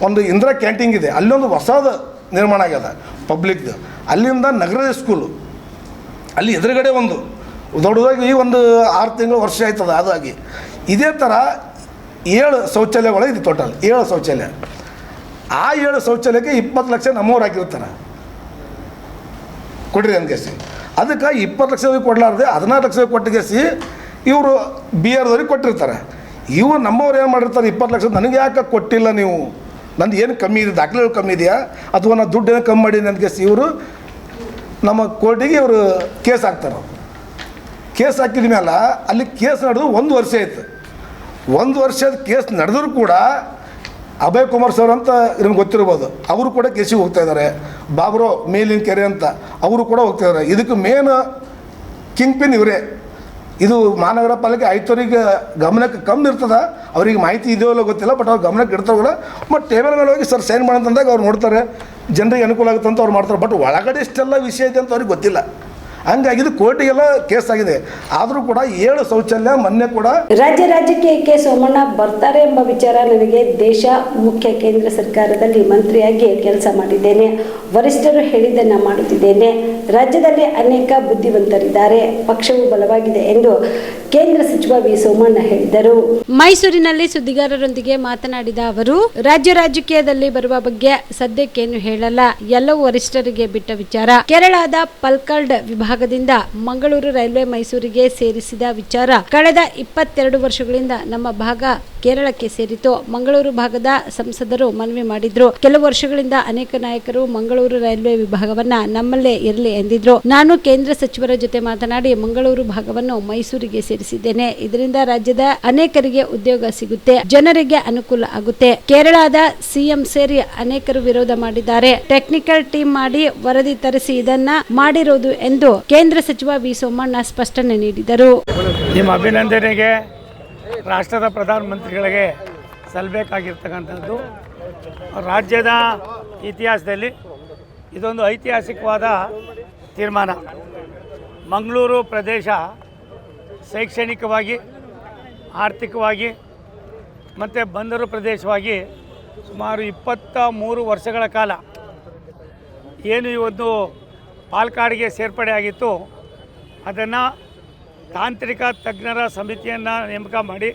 ಒಂದು ಇಂದಿರಾ ಕ್ಯಾಂಟೀನ್ ಇದೆ, ಅಲ್ಲೊಂದು ಹೊಸದು ನಿರ್ಮಾಣ ಆಗ್ಯದ ಪಬ್ಲಿಕ್ದು. ಅಲ್ಲಿಂದ ನಗರದ ಸ್ಕೂಲು ಅಲ್ಲಿ ಎದುರುಗಡೆ ಒಂದು ದೊಡ್ಡದಾಗಿ ಒಂದು 6 ತಿಂಗಳು ವರ್ಷ ಆಯ್ತದ ಅದಾಗಿ. ಇದೇ ಥರ 7 ಶೌಚಾಲಯಗಳು ಇದು, ಟೋಟಲ್ 7 ಶೌಚಾಲಯ. ಆ 7 ಶೌಚಾಲಯಕ್ಕೆ 20 ಲಕ್ಷ ನಮ್ಮವ್ರು ಹಾಕಿರ್ತಾರೆ, ಕೊಡ್ರಿ ಅಂದ್ಕೇಸಿ. ಅದಕ್ಕೆ 20 ಲಕ್ಷ ಕೊಡಲಾರ್ದೆ 16 ಲಕ್ಷ ಕೊಟ್ಟಿಗೆಸಿ ಇವರು ಬಿ ಆರ್ದವ್ರಿಗೆ ಕೊಟ್ಟಿರ್ತಾರೆ. ಇವು ನಮ್ಮವ್ರು ಏನು ಮಾಡಿರ್ತಾರೆ, 20 ಲಕ್ಷ ನನಗೆ ಯಾಕೆ ಕೊಟ್ಟಿಲ್ಲ ನೀವು, ನಂದು ಏನು ಕಮ್ಮಿ ಇದೆ, ದಾಖಲೆಗಳು ಕಮ್ಮಿ ಇದೆಯಾ ಅಥವಾ ನಾನು ದುಡ್ಡು ಏನೋ ಕಮ್ಮಿ ಮಾಡಿ ನನಗೆ ಇವರು ನಮ್ಮ ಕೋರ್ಟಿಗೆ ಇವರು ಕೇಸ್ ಹಾಕ್ತಾರೆ. ಕೇಸ್ ಹಾಕಿದ ಮೇಲೆ ಅಲ್ಲಿ ಕೇಸ್ ನಡೆದು 1 ವರ್ಷ ಆಯಿತು. 1 ವರ್ಷದ ಕೇಸ್ ನಡೆದರೂ ಕೂಡ ಅಭಯ್ ಕುಮಾರ್ ಸರ್ ಅಂತ ನಿಮ್ಗೆ ಗೊತ್ತಿರ್ಬೋದು, ಅವರು ಕೂಡ ಕೇಸಿಗೆ ಹೋಗ್ತಾ ಇದ್ದಾರೆ. ಬಾಬ್ರೋ ಮೇಲಿನ ಕೆರೆ ಅಂತ ಅವರು ಕೂಡ ಹೋಗ್ತಾ ಇದ್ದಾರೆ. ಇದಕ್ಕೆ ಮೇನ್ ಕಿಂಗ್ ಪಿನ್ ಇವರೇ. ಇದು ಮಹಾನಗರ ಪಾಲಿಕೆ ಆಯುಕ್ತರಿಗೆ ಗಮನಕ್ಕೆ ಕಮ್ಮಿ ಇರ್ತದೆ, ಅವರಿಗೆ ಮಾಹಿತಿ ಇದೆಯೋ ಇಲ್ಲ ಗೊತ್ತಿಲ್ಲ, ಬಟ್ ಅವ್ರು ಗಮನಕ್ಕೆ ಇಡ್ತಾರಲ್ಲ. ಬಟ್ ಟೇಬಲ್ ಮೇಲೆ ಹೋಗಿ ಸರ್ ಸೈನ್ ಮಾಡಂತಂದಾಗ ಅವ್ರು ನೋಡ್ತಾರೆ, ಜನರಿಗೆ ಅನುಕೂಲ ಆಗುತ್ತೆ ಅಂತ ಅವ್ರು ಮಾಡ್ತಾರೆ. ಬಟ್ ಒಳಗಡೆ ಇಷ್ಟೆಲ್ಲ ವಿಷಯ ಇದೆ ಅಂತ ಅವ್ರಿಗೆ ಗೊತ್ತಿಲ್ಲ. ಹಂಗಾಗಿ ಇದು ಕೋರ್ಟಿಗೆಲ್ಲ ಕೇಸ್ ಆಗಿದೆ. ಆದರೂ ಕೂಡ 7 ಶೌಚಾಲಯ ಮೊನ್ನೆ ಕೂಡ ರಾಜ್ಯಕ್ಕೆ ಕೆ ಸೋಮಣ್ಣ ಬರ್ತಾರೆ ಎಂಬ ವಿಚಾರ ನನಗೆ ದೇಶ ಮುಖ್ಯ. ಕೇಂದ್ರ ಸರ್ಕಾರದಲ್ಲಿ ಮಂತ್ರಿಯಾಗಿ ಕೆಲಸ ಮಾಡಿದ್ದೇನೆ, ವರಿಷ್ಠರು ಹೇಳಿದ್ದನ್ನು ಮಾಡುತ್ತಿದ್ದೇನೆ. ರಾಜ್ಯದಲ್ಲಿ ಅನೇಕ ಬುದ್ಧಿವಂತರಿದ್ದಾರೆ, ಪಕ್ಷವು ಬಲವಾಗಿದೆ ಎಂದು ಕೇಂದ್ರ ಸಚಿವ ವಿ ಸೋಮಣ್ಣ ಹೇಳಿದರು. ಮೈಸೂರಿನಲ್ಲಿ ಸುದ್ದಿಗಾರರೊಂದಿಗೆ ಮಾತನಾಡಿದ ಅವರು, ರಾಜ್ಯ ರಾಜಕೀಯದಲ್ಲಿ ಬರುವ ಬಗ್ಗೆ ಸದ್ಯಕ್ಕೇನು ಹೇಳಲ್ಲ, ಎಲ್ಲವೂ ವರಿಷ್ಠರಿಗೆ ಬಿಟ್ಟ ವಿಚಾರ. ಕೇರಳದ ಪಲ್ಕಲ್ಡ್ ವಿಭಾಗದಿಂದ ಮಂಗಳೂರು ರೈಲ್ವೆ ಮೈಸೂರಿಗೆ ಸೇರಿಸಿದ ವಿಚಾರ ಕಳೆದ 22 ವರ್ಷಗಳಿಂದ ನಮ್ಮ ಭಾಗ ಕೇರಳಕ್ಕೆ ಸೇರಿತು. ಮಂಗಳೂರು ಭಾಗದ ಸಂಸದರು ಮನವಿ ಮಾಡಿದ್ರು. ಕೆಲವು ವರ್ಷಗಳಿಂದ ಅನೇಕ ನಾಯಕರು ಮಂಗಳೂರು ರೈಲ್ವೆ ವಿಭಾಗವನ್ನ ನಮ್ಮಲ್ಲೇ ಇರಲಿ ಎಂದಿದ್ರು. ನಾನು ಕೇಂದ್ರ ಸಚಿವರ ಜೊತೆ ಮಾತನಾಡಿ ಮಂಗಳೂರು ಭಾಗವನ್ನು ಮೈಸೂರಿಗೆ ಸೇರಿಸಿದ್ದೇನೆ. ಇದರಿಂದ ರಾಜ್ಯದ ಅನೇಕರಿಗೆ ಉದ್ಯೋಗ ಸಿಗುತ್ತೆ, ಜನರಿಗೆ ಅನುಕೂಲ ಆಗುತ್ತೆ. ಕೇರಳದ ಸಿಎಂ ಸೇರಿ ಅನೇಕರು ವಿರೋಧ ಮಾಡಿದ್ದಾರೆ. ಟೆಕ್ನಿಕಲ್ ಟೀಮ್ ಮಾಡಿ ವರದಿ ತರಿಸಿ ಇದನ್ನ ಮಾಡಿರೋದು ಎಂದು ಕೇಂದ್ರ ಸಚಿವ ವಿ ಸೋಮಣ್ಣ ಸ್ಪಷ್ಟನೆ ನೀಡಿದರು. ನಿಮ್ಮ ಅಭಿನಂದನೆಗೆ ರಾಷ್ಟ್ರದ ಪ್ರಧಾನಮಂತ್ರಿಗಳಿಗೆ ಸಲ್ಲಬೇಕಾಗಿರ್ತಕ್ಕಂಥದ್ದು. ರಾಜ್ಯದ ಇತಿಹಾಸದಲ್ಲಿ ಇದೊಂದು ಐತಿಹಾಸಿಕವಾದ ತೀರ್ಮಾನ. ಮಂಗಳೂರು ಪ್ರದೇಶ ಶೈಕ್ಷಣಿಕವಾಗಿ, ಆರ್ಥಿಕವಾಗಿ ಮತ್ತು ಬಂದರು ಪ್ರದೇಶವಾಗಿ ಸುಮಾರು 23 ವರ್ಷಗಳ ಕಾಲ ಏನು ಇವತ್ತು ಪಾಲ್ಕಾಡ್ಗೆ ಸೇರ್ಪಡೆ ಆಗಿತ್ತು, ಅದನ್ನು ತಾಂತ್ರಿಕ ತಜ್ಞರ ಸಮಿತಿಯನ್ನು ನೇಮಕ ಮಾಡಿ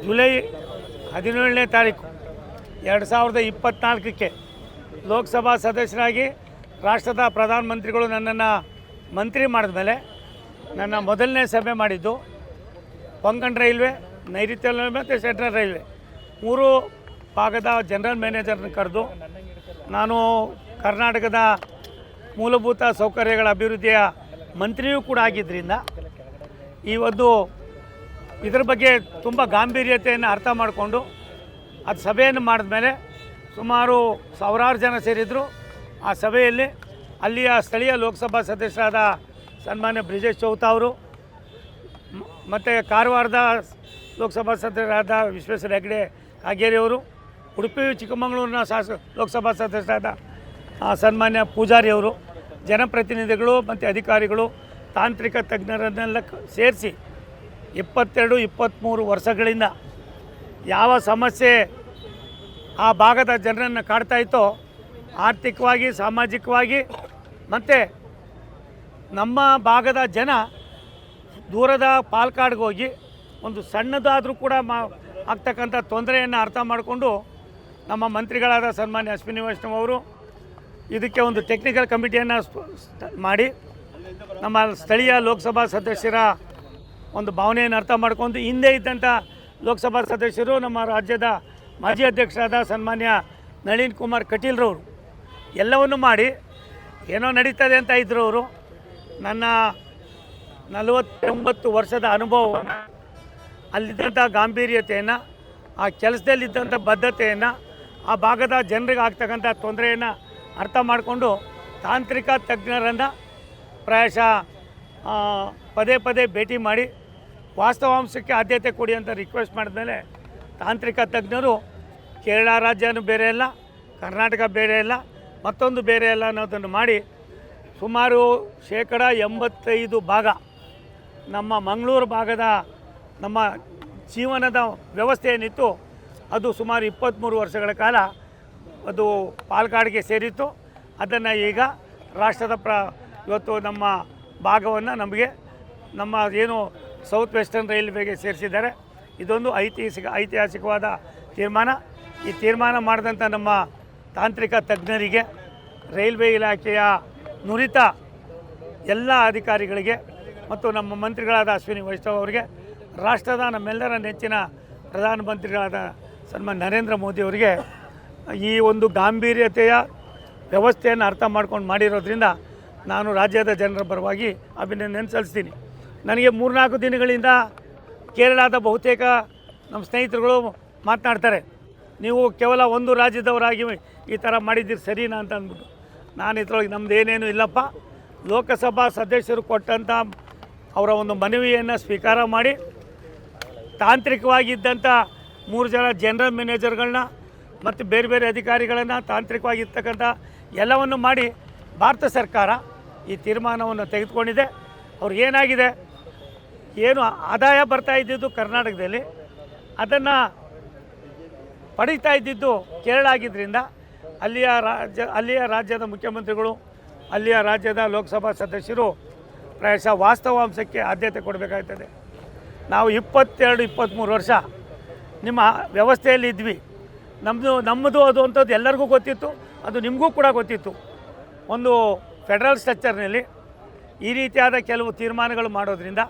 ಜುಲೈ 17ನೇ ತಾರೀಕು 2024ಕ್ಕೆ ಲೋಕಸಭಾ ಸದಸ್ಯರಾಗಿ ರಾಷ್ಟ್ರದ ಪ್ರಧಾನಮಂತ್ರಿಗಳು ನನ್ನನ್ನು ಮಂತ್ರಿ ಮಾಡಿದ ಮೇಲೆ ನನ್ನ ಮೊದಲನೇ ಸಭೆ ಮಾಡಿದ್ದು ಕೊಂಕಣ್ ರೈಲ್ವೆ, ನೈಋತ್ಯ ರೈಲ್ವೆ ಮತ್ತು ಸೆಂಟ್ರಲ್ ರೈಲ್ವೆ 3 ಭಾಗದ ಜನರಲ್ ಮ್ಯಾನೇಜರ್ನ ಕರೆದು, ನಾನು ಕರ್ನಾಟಕದ ಮೂಲಭೂತ ಸೌಕರ್ಯಗಳ ಅಭಿವೃದ್ಧಿಯ ಮಂತ್ರಿಯೂ ಕೂಡ ಆಗಿದ್ದರಿಂದ ಇವತ್ತು ಇದರ ಬಗ್ಗೆ ತುಂಬ ಗಾಂಭೀರ್ಯತೆಯನ್ನು ಅರ್ಥ ಮಾಡಿಕೊಂಡು ಅದು ಸಭೆಯನ್ನು ಮಾಡಿದ ಮೇಲೆ ಸುಮಾರು ಸಾವಿರಾರು ಜನ ಸೇರಿದರು. ಆ ಸಭೆಯಲ್ಲಿ ಅಲ್ಲಿಯ ಸ್ಥಳೀಯ ಲೋಕಸಭಾ ಸದಸ್ಯರಾದ ಸನ್ಮಾನ್ಯ ಬ್ರಿಜೇಶ್ ಚೌತ ಅವರು, ಮತ್ತು ಕಾರವಾರದ ಲೋಕಸಭಾ ಸದಸ್ಯರಾದ ವಿಶ್ವೇಶ್ವರ ಹೆಗಡೆ ಕಾಗೇರಿಯವರು, ಉಡುಪಿ ಚಿಕ್ಕಮಗಳೂರಿನ ಲೋಕಸಭಾ ಸದಸ್ಯರಾದ ಸನ್ಮಾನ್ಯ ಪೂಜಾರಿಯವರು, ಜನಪ್ರತಿನಿಧಿಗಳು ಮತ್ತು ಅಧಿಕಾರಿಗಳು, ತಾಂತ್ರಿಕ ತಜ್ಞರನ್ನೆಲ್ಲ ಸೇರಿಸಿ 22-23 ವರ್ಷಗಳಿಂದ ಯಾವ ಸಮಸ್ಯೆ ಆ ಭಾಗದ ಜನರನ್ನು ಕಾಡ್ತಾ ಇತ್ತೋ, ಆರ್ಥಿಕವಾಗಿ, ಸಾಮಾಜಿಕವಾಗಿ ಮತ್ತು ನಮ್ಮ ಭಾಗದ ಜನ ದೂರದ ಪಾಲ್ಕಾಡ್ಗೆ ಹೋಗಿ ಒಂದು ಸಣ್ಣದಾದರೂ ಕೂಡ ಆಗ್ತಕ್ಕಂಥ ತೊಂದರೆಯನ್ನು ಅರ್ಥ ಮಾಡಿಕೊಂಡು ನಮ್ಮ ಮಂತ್ರಿಗಳಾದ ಸನ್ಮಾನ್ಯ ಅಶ್ವಿನಿ ವೈಷ್ಣವ್ ಅವರು ಇದಕ್ಕೆ ಒಂದು ಟೆಕ್ನಿಕಲ್ ಕಮಿಟಿಯನ್ನು ಮಾಡಿ ನಮ್ಮ ಸ್ಥಳೀಯ ಲೋಕಸಭಾ ಸದಸ್ಯರ ಒಂದು ಭಾವನೆಯನ್ನು ಅರ್ಥ ಮಾಡಿಕೊಂಡು ಹಿಂದೆ ಇದ್ದಂಥ ಲೋಕಸಭಾ ಸದಸ್ಯರು ನಮ್ಮ ರಾಜ್ಯದ ಮಾಜಿ ಅಧ್ಯಕ್ಷರಾದ ಸನ್ಮಾನ್ಯ ನಳಿನ್ ಕುಮಾರ್ ಕಟೀಲ್ರವರು ಎಲ್ಲವನ್ನು ಮಾಡಿ ಏನೋ ನಡೀತದೆ ಅಂತ ಇದ್ದರು. ಅವರು ನನ್ನ 49 ವರ್ಷದ ಅನುಭವವನ್ನು, ಅಲ್ಲಿದ್ದಂಥ ಗಾಂಭೀರ್ಯತೆಯನ್ನು, ಆ ಕೆಲಸದಲ್ಲಿದ್ದಂಥ ಬದ್ಧತೆಯನ್ನು, ಆ ಭಾಗದ ಜನರಿಗೆ ಆಗ್ತಕ್ಕಂಥ ತೊಂದರೆಯನ್ನು ಅರ್ಥ ಮಾಡಿಕೊಂಡು ತಾಂತ್ರಿಕ ತಜ್ಞರನ್ನು ಪ್ರಾಯಶಃ ಪದೇ ಪದೇ ಭೇಟಿ ಮಾಡಿ ವಾಸ್ತವಾಂಶಕ್ಕೆ ಆದ್ಯತೆ ಕೊಡಿ ಅಂತ ರಿಕ್ವೆಸ್ಟ್ ಮಾಡಿದ್ಮೇಲೆ ತಾಂತ್ರಿಕ ತಜ್ಞರು ಕೇರಳ ರಾಜ್ಯನೂ ಬೇರೆ ಇಲ್ಲ, ಕರ್ನಾಟಕ ಬೇರೆ ಇಲ್ಲ, ಮತ್ತೊಂದು ಬೇರೆ ಇಲ್ಲ ಅನ್ನೋದನ್ನು ಮಾಡಿ ಸುಮಾರು 85% ಭಾಗ ನಮ್ಮ ಮಂಗಳೂರು ಭಾಗದ ನಮ್ಮ ಜೀವನದ ವ್ಯವಸ್ಥೆ ಏನಿತ್ತು ಅದು ಸುಮಾರು 23 ವರ್ಷಗಳ ಕಾಲ ಅದು ಪಾಲ್ಕಾಡ್ಗೆ ಸೇರಿತ್ತು. ಅದನ್ನು ಈಗ ರಾಷ್ಟ್ರದ ಇವತ್ತು ನಮ್ಮ ಭಾಗವನ್ನು ನಮಗೆ ನಮ್ಮ ಏನು ಸೌತ್ ವೆಸ್ಟರ್ನ್ ರೈಲ್ವೆಗೆ ಸೇರಿಸಿದ್ದಾರೆ. ಇದೊಂದು ಐತಿಹಾಸಿಕವಾದ ತೀರ್ಮಾನ. ಈ ತೀರ್ಮಾನ ಮಾಡಿದಂಥ ನಮ್ಮ ತಾಂತ್ರಿಕ ತಜ್ಞರಿಗೆ, ರೈಲ್ವೆ ಇಲಾಖೆಯ ನುರಿತ ಎಲ್ಲ ಅಧಿಕಾರಿಗಳಿಗೆ ಮತ್ತು ನಮ್ಮ ಮಂತ್ರಿಗಳಾದ ಅಶ್ವಿನಿ ವೈಷ್ಣವ್ ಅವರಿಗೆ, ರಾಷ್ಟ್ರದ ನಮ್ಮೆಲ್ಲರ ನೆಚ್ಚಿನ ಪ್ರಧಾನಮಂತ್ರಿಗಳಾದ ಸನ್ಮಾನ್ಯ ನರೇಂದ್ರ ಮೋದಿ ಅವರಿಗೆ ಈ ಒಂದು ಗಾಂಭೀರ್ಯತೆಯ ವ್ಯವಸ್ಥೆಯನ್ನು ಅರ್ಥ ಮಾಡ್ಕೊಂಡು ಮಾಡಿರೋದ್ರಿಂದ ನಾನು ರಾಜ್ಯದ ಜನರ ಪರವಾಗಿ ಅಭಿನಂದನೆ ಸಲ್ಲಿಸ್ತೀನಿ. ನನಗೆ 3-4 ದಿನಗಳಿಂದ ಕೇರಳದ ಬಹುತೇಕ ನಮ್ಮ ಸ್ನೇಹಿತರುಗಳು ಮಾತನಾಡ್ತಾರೆ, ನೀವು ಕೇವಲ ಒಂದು ರಾಜ್ಯದವರಾಗಿ ಈ ಥರ ಮಾಡಿದ್ದೀರಿ ಸರಿನಾ ಅಂತ ಅಂದ್ಬಿಟ್ಟು. ನಾನು ಇದ್ರೊಳಗೆ ನಮ್ಮದು ಏನೇನು ಇಲ್ಲಪ್ಪ, ಲೋಕಸಭಾ ಸದಸ್ಯರು ಕೊಟ್ಟಂಥ ಅವರ ಒಂದು ಮನವಿಯನ್ನು ಸ್ವೀಕಾರ ಮಾಡಿ ತಾಂತ್ರಿಕವಾಗಿದ್ದಂಥ 3 ಜನ ಜನರಲ್ ಮ್ಯಾನೇಜರ್ಗಳನ್ನ ಮತ್ತು ಬೇರೆ ಬೇರೆ ಅಧಿಕಾರಿಗಳನ್ನು ತಾಂತ್ರಿಕವಾಗಿರ್ತಕ್ಕಂಥ ಎಲ್ಲವನ್ನು ಮಾಡಿ ಭಾರತ ಸರ್ಕಾರ ಈ ತೀರ್ಮಾನವನ್ನು ತೆಗೆದುಕೊಂಡಿದೆ. ಅವ್ರಿಗೆ ಏನಾಗಿದೆ, ಏನು ಆದಾಯ ಬರ್ತಾ ಇದ್ದಿದ್ದು ಕರ್ನಾಟಕದಲ್ಲಿ ಅದನ್ನು ಪಡೀತಾ ಇದ್ದಿದ್ದು ಕೇರಳ ಆಗಿದ್ದರಿಂದ ಅಲ್ಲಿಯ ರಾಜ್ಯದ ಮುಖ್ಯಮಂತ್ರಿಗಳು, ಅಲ್ಲಿಯ ರಾಜ್ಯದ ಲೋಕಸಭಾ ಸದಸ್ಯರು ಪ್ರಾಯಶಃ ವಾಸ್ತವಾಂಶಕ್ಕೆ ಆದ್ಯತೆ ಕೊಡಬೇಕಾಗ್ತದೆ. ನಾವು 22-23 ವರ್ಷ ನಿಮ್ಮ ವ್ಯವಸ್ಥೆಯಲ್ಲಿ ಇದ್ವಿ. ನಮ್ಮದು ಅದು ಅಂಥದ್ದು ಎಲ್ಲರಿಗೂ ಗೊತ್ತಿತ್ತು, ಅದು ನಿಮಗೂ ಕೂಡ ಗೊತ್ತಿತ್ತು. ಒಂದು ಫೆಡರಲ್ ಸ್ಟ್ರಕ್ಚರ್ನಲ್ಲಿ ಈ ರೀತಿಯಾದ ಕೆಲವು ತೀರ್ಮಾನಗಳು ಮಾಡೋದ್ರಿಂದ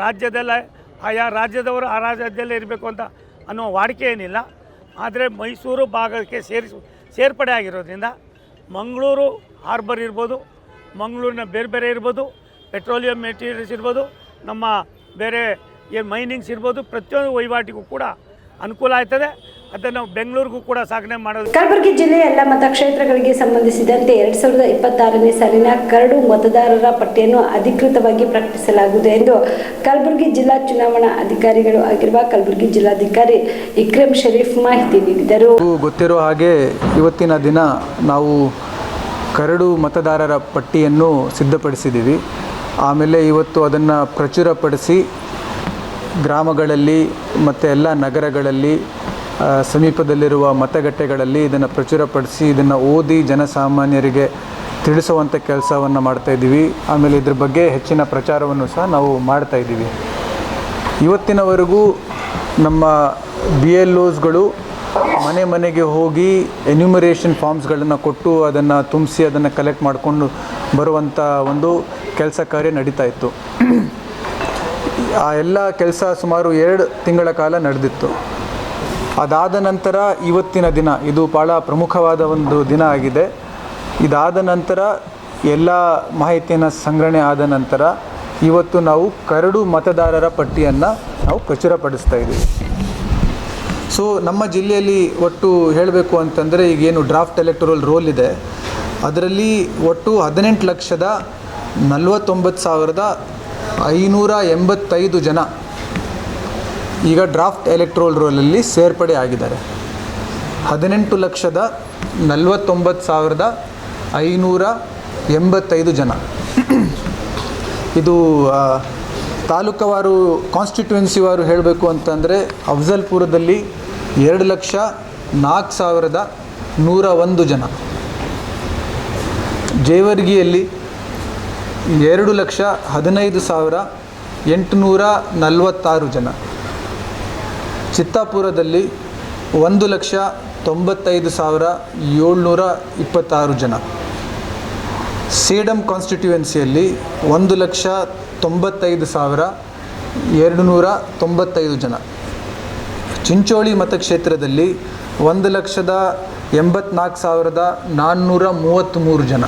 ರಾಜ್ಯದಲ್ಲ ಆಯಾ ರಾಜ್ಯದವರು ಆ ರಾಜ್ಯದಲ್ಲೇ ಇರಬೇಕು ಅಂತ ಅನ್ನೋ ವಾಡಿಕೆ ಏನಿಲ್ಲ. ಆದರೆ ಮೈಸೂರು ಭಾಗಕ್ಕೆ ಸೇರ್ಪಡೆ ಆಗಿರೋದ್ರಿಂದ ಮಂಗಳೂರು ಹಾರ್ಬರ್ ಇರ್ಬೋದು, ಮಂಗಳೂರಿನ ಬೇರೆ ಬೇರೆ ಇರ್ಬೋದು, ಪೆಟ್ರೋಲಿಯಂ ಮೆಟೀರಿಯಲ್ಸ್ ಇರ್ಬೋದು, ನಮ್ಮ ಬೇರೆ ಏನು ಮೈನಿಂಗ್ಸ್ ಇರ್ಬೋದು, ಪ್ರತಿಯೊಂದು ವಹಿವಾಟಿಗೂ ಕೂಡ ಅನುಕೂಲ ಆಯ್ತದೆ. ಅದನ್ನು ಬೆಂಗಳೂರಿಗೂ ಕೂಡ ಸಾಗಣೆ ಮಾಡೋದು. ಕಲಬುರಗಿ ಜಿಲ್ಲೆಯ ಎಲ್ಲ ಮತಕ್ಷೇತ್ರಗಳಿಗೆ ಸಂಬಂಧಿಸಿದಂತೆ 2026ನೇ ಸಾಲಿನ ಕರಡು ಮತದಾರರ ಪಟ್ಟಿಯನ್ನು ಅಧಿಕೃತವಾಗಿ ಪ್ರಕಟಿಸಲಾಗುವುದು ಎಂದು ಕಲಬುರಗಿ ಜಿಲ್ಲಾ ಚುನಾವಣಾ ಅಧಿಕಾರಿಗಳು ಆಗಿರುವ ಕಲಬುರಗಿ ಜಿಲ್ಲಾಧಿಕಾರಿ ಇಕ್ರಮ್ ಶರೀಫ್ ಮಾಹಿತಿ ನೀಡಿದರು. ಗೊತ್ತಿರೋ ಹಾಗೆ ಇವತ್ತಿನ ದಿನ ನಾವು ಕರಡು ಮತದಾರರ ಪಟ್ಟಿಯನ್ನು ಸಿದ್ಧಪಡಿಸಿದ್ದೀವಿ. ಆಮೇಲೆ ಇವತ್ತು ಅದನ್ನು ಪ್ರಚುರಪಡಿಸಿ ಗ್ರಾಮಗಳಲ್ಲಿ ಮತ್ತು ಎಲ್ಲ ನಗರಗಳಲ್ಲಿ ಸಮೀಪದಲ್ಲಿರುವ ಮತಗಟ್ಟೆಗಳಲ್ಲಿ ಇದನ್ನು ಪ್ರಚುರಪಡಿಸಿ ಇದನ್ನು ಓದಿ ಜನಸಾಮಾನ್ಯರಿಗೆ ತಿಳಿಸುವಂಥ ಕೆಲಸವನ್ನು ಮಾಡ್ತಾಯಿದ್ದೀವಿ. ಆಮೇಲೆ ಇದ್ರ ಬಗ್ಗೆ ಹೆಚ್ಚಿನ ಪ್ರಚಾರವನ್ನು ಸಹ ನಾವು ಮಾಡ್ತಾಯಿದ್ದೀವಿ. ಇವತ್ತಿನವರೆಗೂ ನಮ್ಮ BLOsಗಳು ಮನೆ ಮನೆಗೆ ಹೋಗಿ ಎನ್ಯುಮರೇಷನ್ ಫಾರ್ಮ್ಸ್ಗಳನ್ನು ಕೊಟ್ಟು ಅದನ್ನು ತುಂಬಿಸಿ ಅದನ್ನು ಕಲೆಕ್ಟ್ ಮಾಡಿಕೊಂಡು ಬರುವಂಥ ಒಂದು ಕೆಲಸ ಕಾರ್ಯ ನಡೀತಾ ಇತ್ತು. ಆ ಎಲ್ಲ ಕೆಲಸ ಸುಮಾರು 2 ತಿಂಗಳ ಕಾಲ ನಡೆದಿತ್ತು. ಅದಾದ ನಂತರ ಇವತ್ತಿನ ದಿನ ಇದು ಭಾಳ ಪ್ರಮುಖವಾದ ಒಂದು ದಿನ ಆಗಿದೆ. ಇದಾದ ನಂತರ ಎಲ್ಲ ಮಾಹಿತಿಯನ್ನು ಸಂಗ್ರಹಣೆ ಆದ ನಂತರ ಇವತ್ತು ನಾವು ಕರಡು ಮತದಾರರ ಪಟ್ಟಿಯನ್ನು ನಾವು ಪ್ರಚುರಪಡಿಸ್ತಾ ಇದ್ದೀವಿ. ಸೊ ನಮ್ಮ ಜಿಲ್ಲೆಯಲ್ಲಿ ಒಟ್ಟು ಹೇಳಬೇಕು ಅಂತಂದರೆ ಈಗೇನು ಡ್ರಾಫ್ಟ್ ಎಲೆಕ್ಟೋರಲ್ ರೋಲ್ ಇದೆ ಅದರಲ್ಲಿ ಒಟ್ಟು 18,49,585 ಜನ ಈಗ ಡ್ರಾಫ್ಟ್ ಎಲೆಕ್ಟ್ರೋಲ್ ರೋಲಲ್ಲಿ ಸೇರ್ಪಡೆ ಆಗಿದ್ದಾರೆ. 18,49,585 ಜನ. ಇದು ತಾಲೂಕವಾರು ಕಾನ್ಸ್ಟಿಟ್ಯೂನ್ಸಿವಾರು ಹೇಳಬೇಕು ಅಂತಂದರೆ ಅಫ್ಜಲ್ಪುರದಲ್ಲಿ 2,04,101 ಜನ, ಜೇವರ್ಗಿಯಲ್ಲಿ 2,15,846 ಜನ, ಚಿತ್ತಾಪುರದಲ್ಲಿ 1,95,726 ಜನ, ಸೇಡಂ ಕಾನ್ಸ್ಟಿಟ್ಯೂಯೆನ್ಸಿಯಲ್ಲಿ 1,95,295 ಜನ, ಚಿಂಚೋಳಿ ಮತಕ್ಷೇತ್ರದಲ್ಲಿ 1,84,433 ಜನ,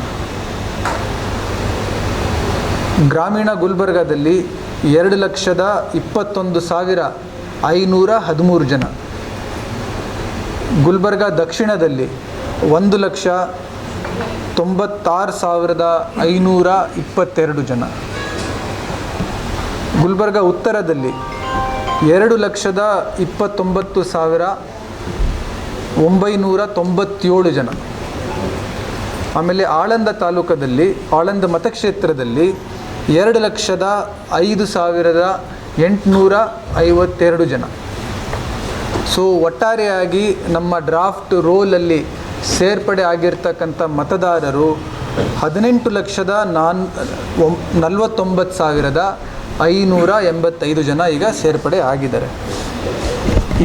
ಗ್ರಾಮೀಣ ಗುಲ್ಬರ್ಗಾದಲ್ಲಿ 2,21,513 ಜನ, ಗುಲ್ಬರ್ಗಾ ದಕ್ಷಿಣದಲ್ಲಿ 1,96,522 ಜನ, ಗುಲ್ಬರ್ಗಾ ಉತ್ತರದಲ್ಲಿ 2,29,997 ಜನ, ಆಮೇಲೆ ಆಳಂದ ತಾಲೂಕದಲ್ಲಿ ಆಳಂದ ಮತಕ್ಷೇತ್ರದಲ್ಲಿ 2,05,852 ಜನ. ಸೊ ಒಟ್ಟಾರೆಯಾಗಿ ನಮ್ಮ ಡ್ರಾಫ್ಟ್ ರೋಲಲ್ಲಿ ಸೇರ್ಪಡೆ ಆಗಿರ್ತಕ್ಕಂಥ ಮತದಾರರು 18,49,585 ಜನ ಈಗ ಸೇರ್ಪಡೆ ಆಗಿದ್ದಾರೆ.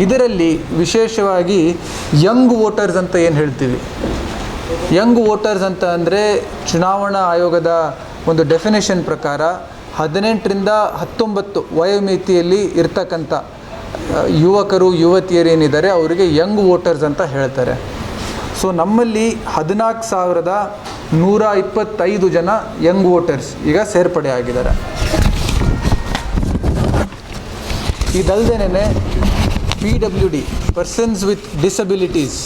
ಇದರಲ್ಲಿ ವಿಶೇಷವಾಗಿ ಯಂಗ್ ವೋಟರ್ಸ್ ಅಂತ ಏನು ಹೇಳ್ತೀವಿ, ಯಂಗ್ ವೋಟರ್ಸ್ ಅಂತ ಅಂದರೆ ಚುನಾವಣಾ ಆಯೋಗದ ಒಂದು ಡೆಫಿನೇಷನ್ ಪ್ರಕಾರ 18ರಿಂದ 19 ವಯೋಮಿತಿಯಲ್ಲಿ ಇರ್ತಕ್ಕಂಥ ಯುವಕರು ಯುವತಿಯರೇನಿದ್ದಾರೆ ಅವರಿಗೆ ಯಂಗ್ ವೋಟರ್ಸ್ ಅಂತ ಹೇಳ್ತಾರೆ. ಸೊ ನಮ್ಮಲ್ಲಿ 14,125 ಜನ ಯಂಗ್ ವೋಟರ್ಸ್ ಈಗ ಸೇರ್ಪಡೆ ಆಗಿದ್ದಾರೆ. ಇದಲ್ಲದೇನೆ PWD ಪರ್ಸನ್ಸ್ ವಿತ್ ಡಿಸಬಿಲಿಟೀಸ್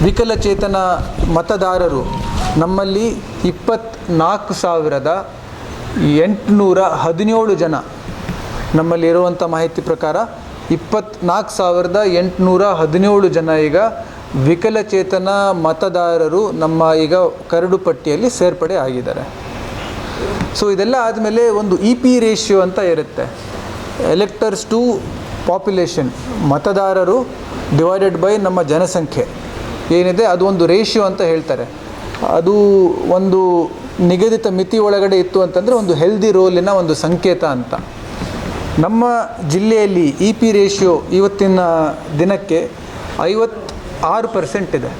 ವಿಕಲಚೇತನ ಮತದಾರರು ನಮ್ಮಲ್ಲಿ 24,817 ಜನ ನಮ್ಮಲ್ಲಿ ಇರುವಂಥ ಮಾಹಿತಿ ಪ್ರಕಾರ 24,817 ಜನ ಈಗ ವಿಕಲಚೇತನ ಮತದಾರರು ನಮ್ಮ ಈಗ ಕರಡು ಪಟ್ಟಿಯಲ್ಲಿ ಸೇರ್ಪಡೆ ಆಗಿದ್ದಾರೆ. ಸೊ ಇದೆಲ್ಲ ಆದಮೇಲೆ ಒಂದು EP ರೇಷಿಯೋ ಅಂತ ಇರುತ್ತೆ, ಎಲೆಕ್ಟರ್ಸ್ ಟು ಪಾಪ್ಯುಲೇಷನ್, ಮತದಾರರು ಡಿವೈಡೆಡ್ ಬೈ ನಮ್ಮ ಜನಸಂಖ್ಯೆ ಏನಿದೆ ಅದು ಒಂದು ರೇಷಿಯೋ ಅಂತ ಹೇಳ್ತಾರೆ. ಅದು ಒಂದು ನಿಗದಿತ ಮಿತಿ ಒಳಗಡೆ ಇತ್ತು ಅಂತಂದರೆ ಒಂದು ಹೆಲ್ದಿ ರೋಲಿನ ಒಂದು ಸಂಕೇತ ಅಂತ. ನಮ್ಮ ಜಿಲ್ಲೆಯಲ್ಲಿ EP ರೇಷಿಯೋ ಇವತ್ತಿನ ದಿನಕ್ಕೆ 56% ಇದೆ,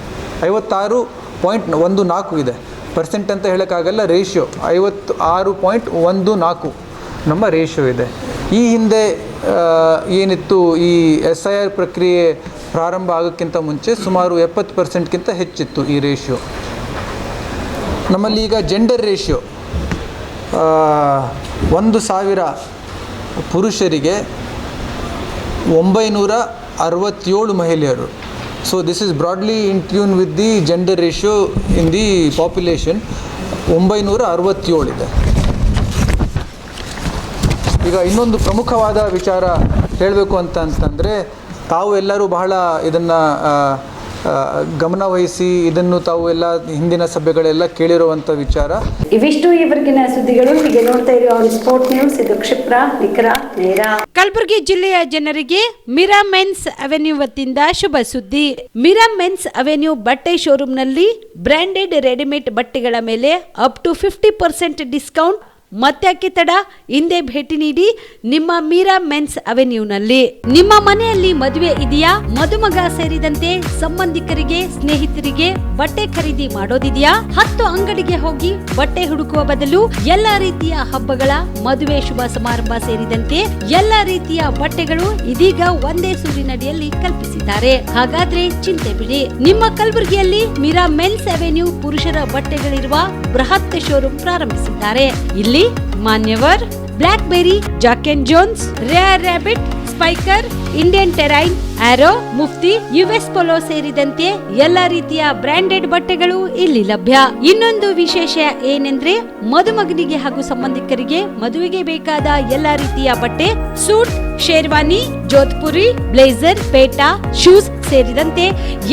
56.14 ಇದೆ. ಪರ್ಸೆಂಟ್ ಅಂತ ಹೇಳೋಕ್ಕಾಗಲ್ಲ, ರೇಷಿಯೋ 56.14 ನಮ್ಮ ರೇಷಿಯೋ ಇದೆ. ಈ ಹಿಂದೆ ಏನಿತ್ತು, ಈ SIR ಪ್ರಕ್ರಿಯೆ ಪ್ರಾರಂಭ ಆಗೋಕ್ಕಿಂತ ಮುಂಚೆ ಸುಮಾರು 70%ಗಿಂತ ಹೆಚ್ಚಿತ್ತು ಈ ರೇಷಿಯೋ. ನಮ್ಮಲ್ಲಿ ಈಗ ಜೆಂಡರ್ ರೇಷಿಯೋ 1,000 ಪುರುಷರಿಗೆ 967 ಮಹಿಳೆಯರು. So this is broadly in tune with the gender ratio in the population. 967 ಇದೆ. ಈಗ ಇನ್ನೊಂದು ಪ್ರಮುಖವಾದ ವಿಚಾರ ಹೇಳಬೇಕು ಅಂತಂದರೆ, ತಾವು ಎಲ್ಲರೂ ಬಹಳ ಇದನ್ನು ಗಮನವಹಿಸಿ ಇದನ್ನು ತಾವು ಎಲ್ಲ ಹಿಂದಿನ ಸಭೆಗಳೆಲ್ಲ ಕೇಳಿರುವಂಥ ವಿಚಾರ. ಇವಿಷ್ಟು ಇವರೆಗಿನ ಸುದ್ದಿಗಳು. ಹೀಗೆ ನೋಡ್ತಾ ಇರೋ ಆನ್ ಸ್ಪಾಟ್ ನ್ಯೂಸ್. ಇದು ಕ್ಷಿಪ್ರ, ನಿಖರ, ನೇರ. ಕಲಬುರಗಿ ಜಿಲ್ಲೆಯ ಜನರಿಗೆ ಮಿರಾ ಮೆನ್ಸ್ ಅವೆನ್ಯೂ ವತಿಯಿಂದ ಶುಭ ಸುದ್ದಿ. ಮಿರಾ ಮೆನ್ಸ್ ಅವೆನ್ಯೂ ಬಟ್ಟೆ ಶೋರೂಮ್ನಲ್ಲಿ ಬ್ರ್ಯಾಂಡೆಡ್ ರೆಡಿಮೇಡ್ ಬಟ್ಟೆಗಳ ಮೇಲೆ ಅಪ್ ಟು 50% ಡಿಸ್ಕೌಂಟ್. ಮತ್ತ್ಯಾಕೆ ತಡ, ಹಿಂದೆ ಭೇಟಿ ನೀಡಿ ನಿಮ್ಮ ಮೀರಾ ಮೆನ್ಸ್ ಅವೆನ್ಯೂನಲ್ಲಿ. ನಿಮ್ಮ ಮನೆಯಲ್ಲಿ ಮದುವೆ ಇದೆಯಾ, ಮದುಮಗ ಸೇರಿದಂತೆ ಸಂಬಂಧಿಕರಿಗೆ ಸ್ನೇಹಿತರಿಗೆ ಬಟ್ಟೆ ಖರೀದಿ ಮಾಡೋದಿದೆಯಾ? 10 ಅಂಗಡಿಗೆ ಹೋಗಿ ಬಟ್ಟೆ ಹುಡುಕುವ ಬದಲು ಎಲ್ಲಾ ರೀತಿಯ ಹಬ್ಬಗಳ, ಮದುವೆ, ಶುಭ ಸಮಾರಂಭ ಸೇರಿದಂತೆ ಎಲ್ಲಾ ರೀತಿಯ ಬಟ್ಟೆಗಳು ಇದೀಗ ಒಂದೇ ಸೂರಿನಡಿಯಲ್ಲಿ ಕಲ್ಪಿಸಿದ್ದಾರೆ. ಹಾಗಾದ್ರೆ ಚಿಂತೆ ಬಿಡಿ, ನಿಮ್ಮ ಕಲಬುರಗಿಯಲ್ಲಿ ಮೀರಾ ಮೆನ್ಸ್ ಅವೆನ್ಯೂ ಪುರುಷರ ಬಟ್ಟೆಗಳಿರುವ ಬೃಹತ್ ಶೋರೂಮ್ ಪ್ರಾರಂಭಿಸಿದ್ದಾರೆ. ಇಲ್ಲಿ Manyavar, Blackberry, Jack and Jones, Rare Rabbit, Spykar, Indian Terrain, Arrow, Mufti, US Polo ಸೇರಿದಂತೆ ಎಲ್ಲಾ ರೀತಿಯ ಬ್ರಾಂಡೆಡ್ ಬಟ್ಟೆಗಳು ಇಲ್ಲಿ ಲಭ್ಯ. ಇನ್ನೊಂದು ವಿಶೇಷ ಏನೆಂದ್ರೆ, ಮದುಮಗನಿಗೆ ಹಾಗೂ ಸಂಬಂಧಿಕರಿಗೆ ಮದುವೆಗೆ ಬೇಕಾದ ಎಲ್ಲಾ ರೀತಿಯ ಬಟ್ಟೆ, ಸೂಟ್, ಶೇರ್ವಾನಿ, ಜೋಧ್ಪುರಿ, ಬ್ಲೇಸರ್, ಪೇಟಾ, ಶೂಸ್ ಸೇರಿದಂತೆ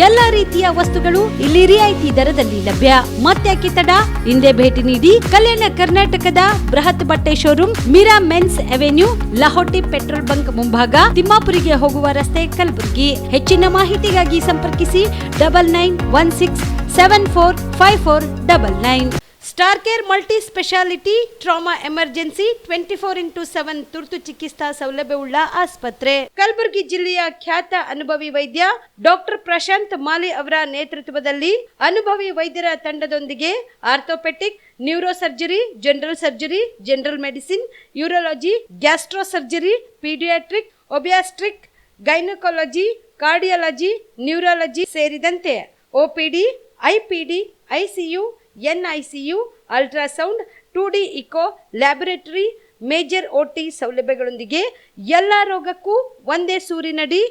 ಎಲ್ಲಾ ರೀತಿಯ ವಸ್ತುಗಳು ಇಲ್ಲಿ ರಿಯಾಯಿತಿ ದರದಲ್ಲಿ ಲಭ್ಯ. ಮತ್ತ್ಯಾಕೆ ತಡ, ಹಿಂದೆ ಭೇಟಿ ನೀಡಿ ಕಲ್ಯಾಣ ಕರ್ನಾಟಕದ ಬೃಹತ್ ಬಟ್ಟೆ showroom Meera men's avenue, Lahoti petrol bunk ಮುಂಭಾಗ, ತಿಮ್ಮಾಪುರಿಗೆ ಹೋಗುವ ರಸ್ತೆ, ಕಲಬುರಗಿ. ಹೆಚ್ಚಿನ ಮಾಹಿತಿಗಾಗಿ ಸಂಪರ್ಕಿಸಿ 9916745499. Star care multi speciality trauma emergency 24x7 ತುರ್ತು ಚಿಕಿತ್ಸಾ ಸೌಲಭ್ಯವುಳ್ಳ ಆಸ್ಪತ್ರೆ. ಕಲಬುರಗಿ ಜಿಲ್ಲೆಯ ಖ್ಯಾತ ಅನುಭವಿ ವೈದ್ಯ ಡಾಕ್ಟರ್ ಪ್ರಶಾಂತ್ ಮಾಲಿ ಅವರ ನೇತೃತ್ವದಲ್ಲಿ ಅನುಭವಿ ವೈದ್ಯರ ತಂಡದೊಂದಿಗೆ orthopaedic, neuro surgery, general surgery, general medicine, urology, gastro surgery, paediatric, obstetric, gynaecology, cardiology, neurology ಸೇರಿದಂತೆ OPD, IPD, ICU, NICU, ultrasound, 2D echo, laboratory, major OT ಸೌಲಭ್ಯಗಳೊಂದಿಗೆ ಎಲ್ಲಾ ರೋಗಕ್ಕೂ ಒಂದೇ ಸೂರಿನಡಿ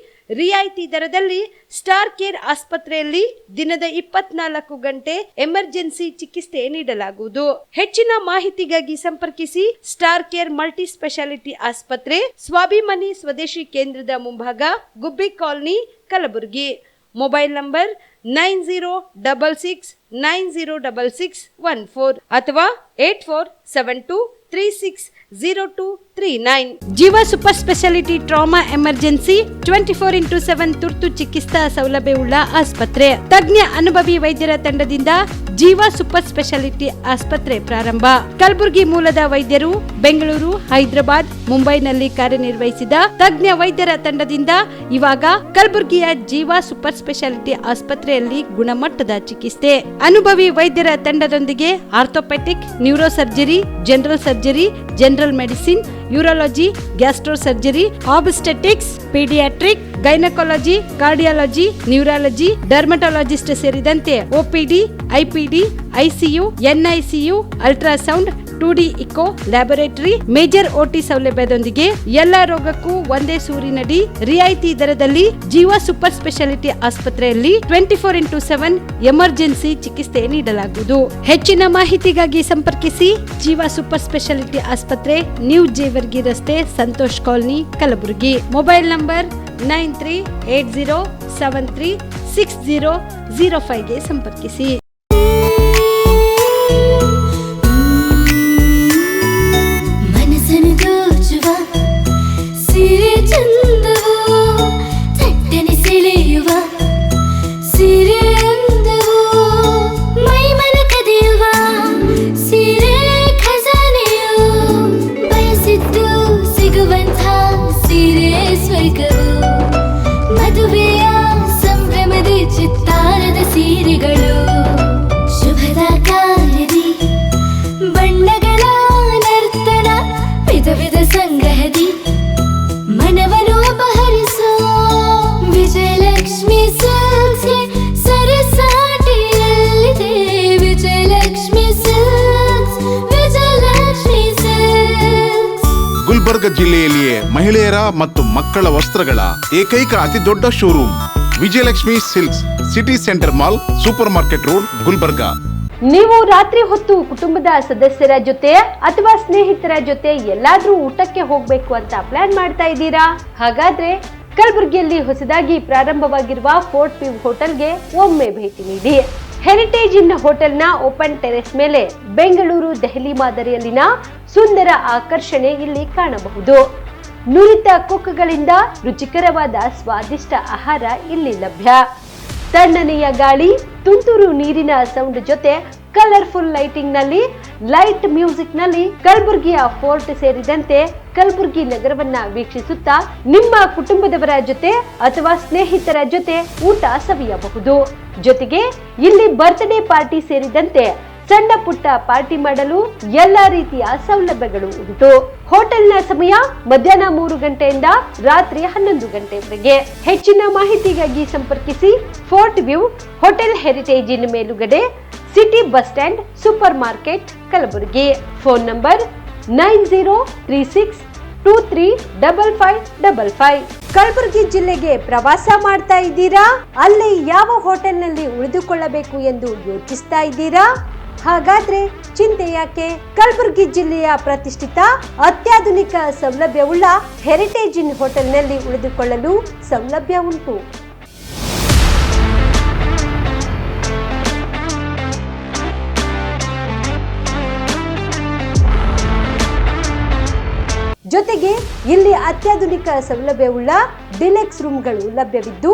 ರಿಯಾಯಿತಿ ದರದಲ್ಲಿ ಸ್ಟಾರ್ ಕೇರ್ ಆಸ್ಪತ್ರೆಯಲ್ಲಿ ದಿನದ 24 ಗಂಟೆ ಎಮರ್ಜೆನ್ಸಿ ಚಿಕಿತ್ಸೆ ನೀಡಲಾಗುವುದು. ಹೆಚ್ಚಿನ ಮಾಹಿತಿಗಾಗಿ ಸಂಪರ್ಕಿಸಿ ಸ್ಟಾರ್ ಕೇರ್ ಮಲ್ಟಿ ಸ್ಪೆಷಾಲಿಟಿ ಆಸ್ಪತ್ರೆ, ಸ್ವಾಭಿಮಾನಿ ಸ್ವದೇಶಿ ಕೇಂದ್ರದ ಮುಂಭಾಗ, ಗುಬ್ಬಿ ಕಾಲನಿ, ಕಲಬುರಗಿ. ಮೊಬೈಲ್ ನಂಬರ್ 9066906614 ಅಥವಾ 84723602 39. ಜೀವ super speciality trauma emergency 24x7 ತುರ್ತು ಚಿಕಿತ್ಸಾ ಸೌಲಭ್ಯವುಳ್ಳ ಆಸ್ಪತ್ರೆ. ತಜ್ಞ ಅನುಭವಿ ವೈದ್ಯರ ತಂಡದಿಂದ ಜೀವ ಸೂಪರ್ ಸ್ಪೆಷಾಲಿಟಿ ಆಸ್ಪತ್ರೆ ಪ್ರಾರಂಭ. ಕಲಬುರಗಿ ಮೂಲದ ವೈದ್ಯರು ಬೆಂಗಳೂರು, ಹೈದರಾಬಾದ್, ಮುಂಬೈನಲ್ಲಿ ಕಾರ್ಯನಿರ್ವಹಿಸಿದ ತಜ್ಞ ವೈದ್ಯರ ತಂಡದಿಂದ ಇವಾಗ ಕಲಬುರಗಿಯ ಜೀವ ಸೂಪರ್ ಸ್ಪೆಷಾಲಿಟಿ ಆಸ್ಪತ್ರೆಯಲ್ಲಿ ಗುಣಮಟ್ಟದ ಚಿಕಿತ್ಸೆ. ಅನುಭವಿ ವೈದ್ಯರ ತಂಡದೊಂದಿಗೆ orthopaedic, neuro surgery, general surgery, general medicine, urology, gastro surgery, obstetrics, paediatric, gynaecology, cardiology, neurology, dermatologist ಸೇರಿದಂತೆ OPD, IPD, ICU, NICU, ultrasound, 2D echo, laboratory, major OT ಸೌಲಭ್ಯದೊಂದಿಗೆ ಎಲ್ಲಾ ರೋಗಕ್ಕೂ ಒಂದೇ ಸೂರಿನಡಿ ರಿಯಾಯಿತಿ ದರದಲ್ಲಿ ಜೀವ ಸೂಪರ್ ಸ್ಪೆಷಾಲಿಟಿ ಆಸ್ಪತ್ರೆಯಲ್ಲಿ 24x7 ಎಮರ್ಜೆನ್ಸಿ ಚಿಕಿತ್ಸೆ ನೀಡಲಾಗುವುದು. ಹೆಚ್ಚಿನ ಮಾಹಿತಿಗಾಗಿ ಸಂಪರ್ಕಿಸಿ ಜೀವ ಸೂಪರ್ ಸ್ಪೆಷಾಲಿಟಿ ಆಸ್ಪತ್ರೆ, ನ್ಯೂ ಜೇವರ್ಗಿ ರಸ್ತೆ, Santosh colony, Kalaburagi. Mobile number 9380736005ಗೆ ಸಂಪರ್ಕಿಸಿ. ಗುಲ್ಬರ್ಗ ಜಿಲ್ಲೆಯಲ್ಲಿಯೇ ಮಹಿಳೆಯರ ಮತ್ತು ಮಕ್ಕಳ ವಸ್ತ್ರಗಳ ಏಕೈಕ ಅತಿ ದೊಡ್ಡ showroom Vijayalakshmi silks, city centre mall, super market road, Gulbarga. ನೀವು ರಾತ್ರಿ ಹೊತ್ತು ಕುಟುಂಬದ ಸದಸ್ಯರ ಜೊತೆ ಅಥವಾ ಸ್ನೇಹಿತರ ಜೊತೆ ಎಲ್ಲಾದ್ರೂ ಊಟಕ್ಕೆ ಹೋಗ್ಬೇಕು ಅಂತ ಪ್ಲಾನ್ ಮಾಡ್ತಾ ಇದ್ದೀರಾ? ಹಾಗಾದ್ರೆ ಕಲಬುರಗಿಯಲ್ಲಿ ಹೊಸದಾಗಿ ಪ್ರಾರಂಭವಾಗಿರುವ ಫೋರ್ಟ್ ವ್ಯೂ ಹೋಟೆಲ್ಗೆ ಒಮ್ಮೆ ಭೇಟಿ ನೀಡಿ. ಹೆರಿಟೇಜ್ ಇನ್ ಹೋಟೆಲ್ನ ಓಪನ್ ಟೆರೆಸ್ ಮೇಲೆ ಬೆಂಗಳೂರು, ದೆಹಲಿ ಮಾದರಿಯಲ್ಲಿನ ಸುಂದರ ಆಕರ್ಷಣೆ ಇಲ್ಲಿ ಕಾಣಬಹುದು. ನುರಿತ ಕುಕ್ಗಳಿಂದ ರುಚಿಕರವಾದ ಸ್ವಾದಿಷ್ಟ ಆಹಾರ ಇಲ್ಲಿ ಲಭ್ಯ. ತಣ್ಣನೆಯ ಗಾಳಿ, ತುಂತುರು ನೀರಿನ ಸೌಂಡ್ ಜೊತೆ ಕಲರ್ಫುಲ್ ಲೈಟಿಂಗ್ ನಲ್ಲಿ, ಲೈಟ್ ಮ್ಯೂಸಿಕ್ ನಲ್ಲಿ ಕಲಬುರಗಿಯ ಫೋರ್ಟ್ ಸೇರಿದಂತೆ ಕಲಬುರಗಿ ನಗರವನ್ನ ವೀಕ್ಷಿಸುತ್ತಾ ನಿಮ್ಮ ಕುಟುಂಬದವರ ಜೊತೆ ಅಥವಾ ಸ್ನೇಹಿತರ ಜೊತೆ ಊಟ ಸವಿಯಬಹುದು. ಜೊತೆಗೆ ಇಲ್ಲಿ ಬರ್ತ್ಡೇ ಪಾರ್ಟಿ ಸೇರಿದಂತೆ ಸಣ್ಣ ಪುಟ್ಟ ಪಾರ್ಟಿ ಮಾಡಲು ಎಲ್ಲಾ ರೀತಿಯ ಸೌಲಭ್ಯಗಳು ಉಂಟು. ಹೋಟೆಲ್ನ ಸಮಯ ಮಧ್ಯಾಹ್ನ 3 ಗಂಟೆಯಿಂದ ರಾತ್ರಿ 11 ಗಂಟೆವರೆಗೆ. ಹೆಚ್ಚಿನ ಮಾಹಿತಿಗಾಗಿ ಸಂಪರ್ಕಿಸಿ ಫೋರ್ಟ್ ವ್ಯೂ ಹೋಟೆಲ್, ಹೆರಿಟೇಜ್ ಇನ್ ಮೇಲುಗಡೆ, city bus stand, supermarket, Kalaburagi. Phone number 9036235555. Kalaburagi ಜಿಲ್ಲೆಗೆ ಪ್ರವಾಸ ಮಾಡ್ತಾ ಇದ್ದೀರಾ? ಅಲ್ಲಿ ಯಾವ ಹೋಟೆಲ್ನಲ್ಲಿ ಉಳಿದುಕೊಳ್ಳಬೇಕು ಎಂದು ಯೋಚಿಸ್ತಾ ಇದ್ದೀರಾ? ಹಾಗಾದ್ರೆ ಚಿಂತೆ ಯಾಕೆ? ಕಲಬುರಗಿ ಜಿಲ್ಲೆಯ ಪ್ರತಿಷ್ಠಿತ ಅತ್ಯಾಧುನಿಕ ಸೌಲಭ್ಯವುಳ್ಳ ಹೆರಿಟೇಜ್ ಇನ್ ಹೋಟೆಲ್ನಲ್ಲಿ ಉಳಿದುಕೊಳ್ಳಲು ಸೌಲಭ್ಯ ಉಂಟು. ಜೊತೆಗೆ ಇಲ್ಲಿ ಅತ್ಯಾಧುನಿಕ ಸೌಲಭ್ಯವುಳ್ಳ ಡಿಲೆಕ್ಸ್ ರೂಮ್ಗಳು ಲಭ್ಯವಿದ್ದು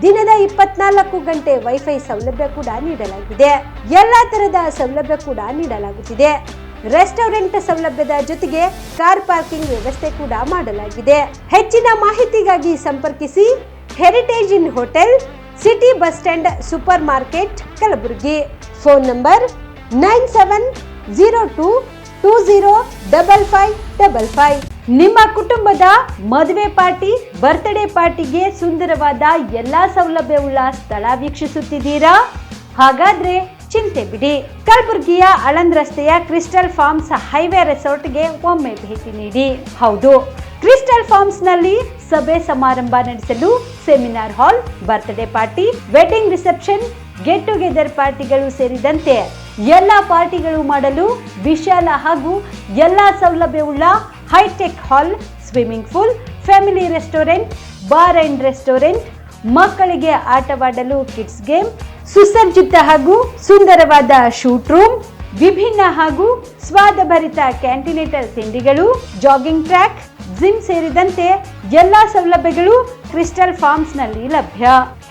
ದಿನದ 24 ಗಂಟೆ ವೈಫೈ ಸೌಲಭ್ಯ ಕೂಡ ನೀಡಲಾಗಿದೆ. ಎಲ್ಲಾ ತರದ ಸೌಲಭ್ಯ ಕೂಡ ನೀಡಲಾಗುತ್ತಿದೆ. ರೆಸ್ಟೋರೆಂಟ್ ಸೌಲಭ್ಯದ ಜೊತೆಗೆ ಕಾರ್ ಪಾರ್ಕಿಂಗ್ ವ್ಯವಸ್ಥೆ ಕೂಡ ಮಾಡಲಾಗಿದೆ. ಹೆಚ್ಚಿನ ಮಾಹಿತಿಗಾಗಿ ಸಂಪರ್ಕಿಸಿ heritage inn hotel, city bus stand, supermarket, Kalaburagi. Phone number 9702205555. ನಿಮ್ಮ ಕುಟುಂಬದ ಮದುವೆ ಪಾರ್ಟಿ, ಬರ್ತ್ಡೇ ಪಾರ್ಟಿಗೆ ಸುಂದರವಾದ ಎಲ್ಲಾ ಸೌಲಭ್ಯವುಳ್ಳ ಸ್ಥಳ ವೀಕ್ಷಿಸುತ್ತಿದ್ದೀರಾ? ಹಾಗಾದ್ರೆ ಚಿಂತೆ ಬಿಡಿ. ಕಲಬುರಗಿಯ ಆಳಂದ್ ರಸ್ತೆಯ ಕ್ರಿಸ್ಟಲ್ ಫಾರ್ಮ್ಸ್ ಹೈವೇ ರೆಸಾರ್ಟ್ಗೆ ಒಮ್ಮೆ ಭೇಟಿ ನೀಡಿ. ಹೌದು, ಕ್ರಿಸ್ಟಲ್ ಫಾರ್ಮ್ಸ್ ನಲ್ಲಿ ಸಭೆ ಸಮಾರಂಭ ನಡೆಸಲು seminar hall, birthday party, wedding reception, get together ಪಾರ್ಟಿಗಳು ಸೇರಿದಂತೆ ಎಲ್ಲಾ ಪಾರ್ಟಿಗಳು ಮಾಡಲು ವಿಶಾಲ ಹಾಗೂ ಎಲ್ಲಾ ಸೌಲಭ್ಯವುಳ್ಳ hi-tech hall, swimming pool, family restaurant, bar and restaurant, ಮಕ್ಕಳಿಗೆ ಆಟವಾಡಲು ಕಿಡ್ಸ್ ಗೇಮ್, ಸುಸಜ್ಜಿತ ಹಾಗೂ ಸುಂದರವಾದ ಶೂಟ್ ರೂಮ್, ವಿಭಿನ್ನ ಹಾಗೂ ಸ್ವಾದಭರಿತ ಕ್ಯಾಂಟಿನೆಂಟಲ್ ತಿಂಡಿಗಳು, ಜಾಗಿಂಗ್ ಟ್ರ್ಯಾಕ್, ಜಿಮ್ ಸೇರಿದಂತೆ ಎಲ್ಲಾ ಸೌಲಭ್ಯಗಳು ಕ್ರಿಸ್ಟಲ್ ಫಾರ್ಮ್ಸ್ ನಲ್ಲಿ ಲಭ್ಯ.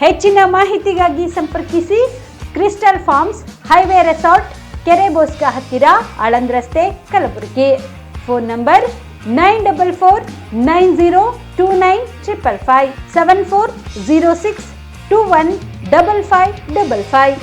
ಹೆಚ್ಚಿನ ಮಾಹಿತಿಗಾಗಿ ಸಂಪರ್ಕಿಸಿ ಕ್ರಿಸ್ಟಲ್ ಫಾರ್ಮ್ಸ್, ಹೈವೇ ರೆಸಾರ್ಟ್, ಕೆರೆಬೋಸ್ಕ ಹತ್ತಿರ, ಆಳಂದ್ ರಸ್ತೆ, ಕಲಬುರಗಿ. Phone number 9449029555 7406215555.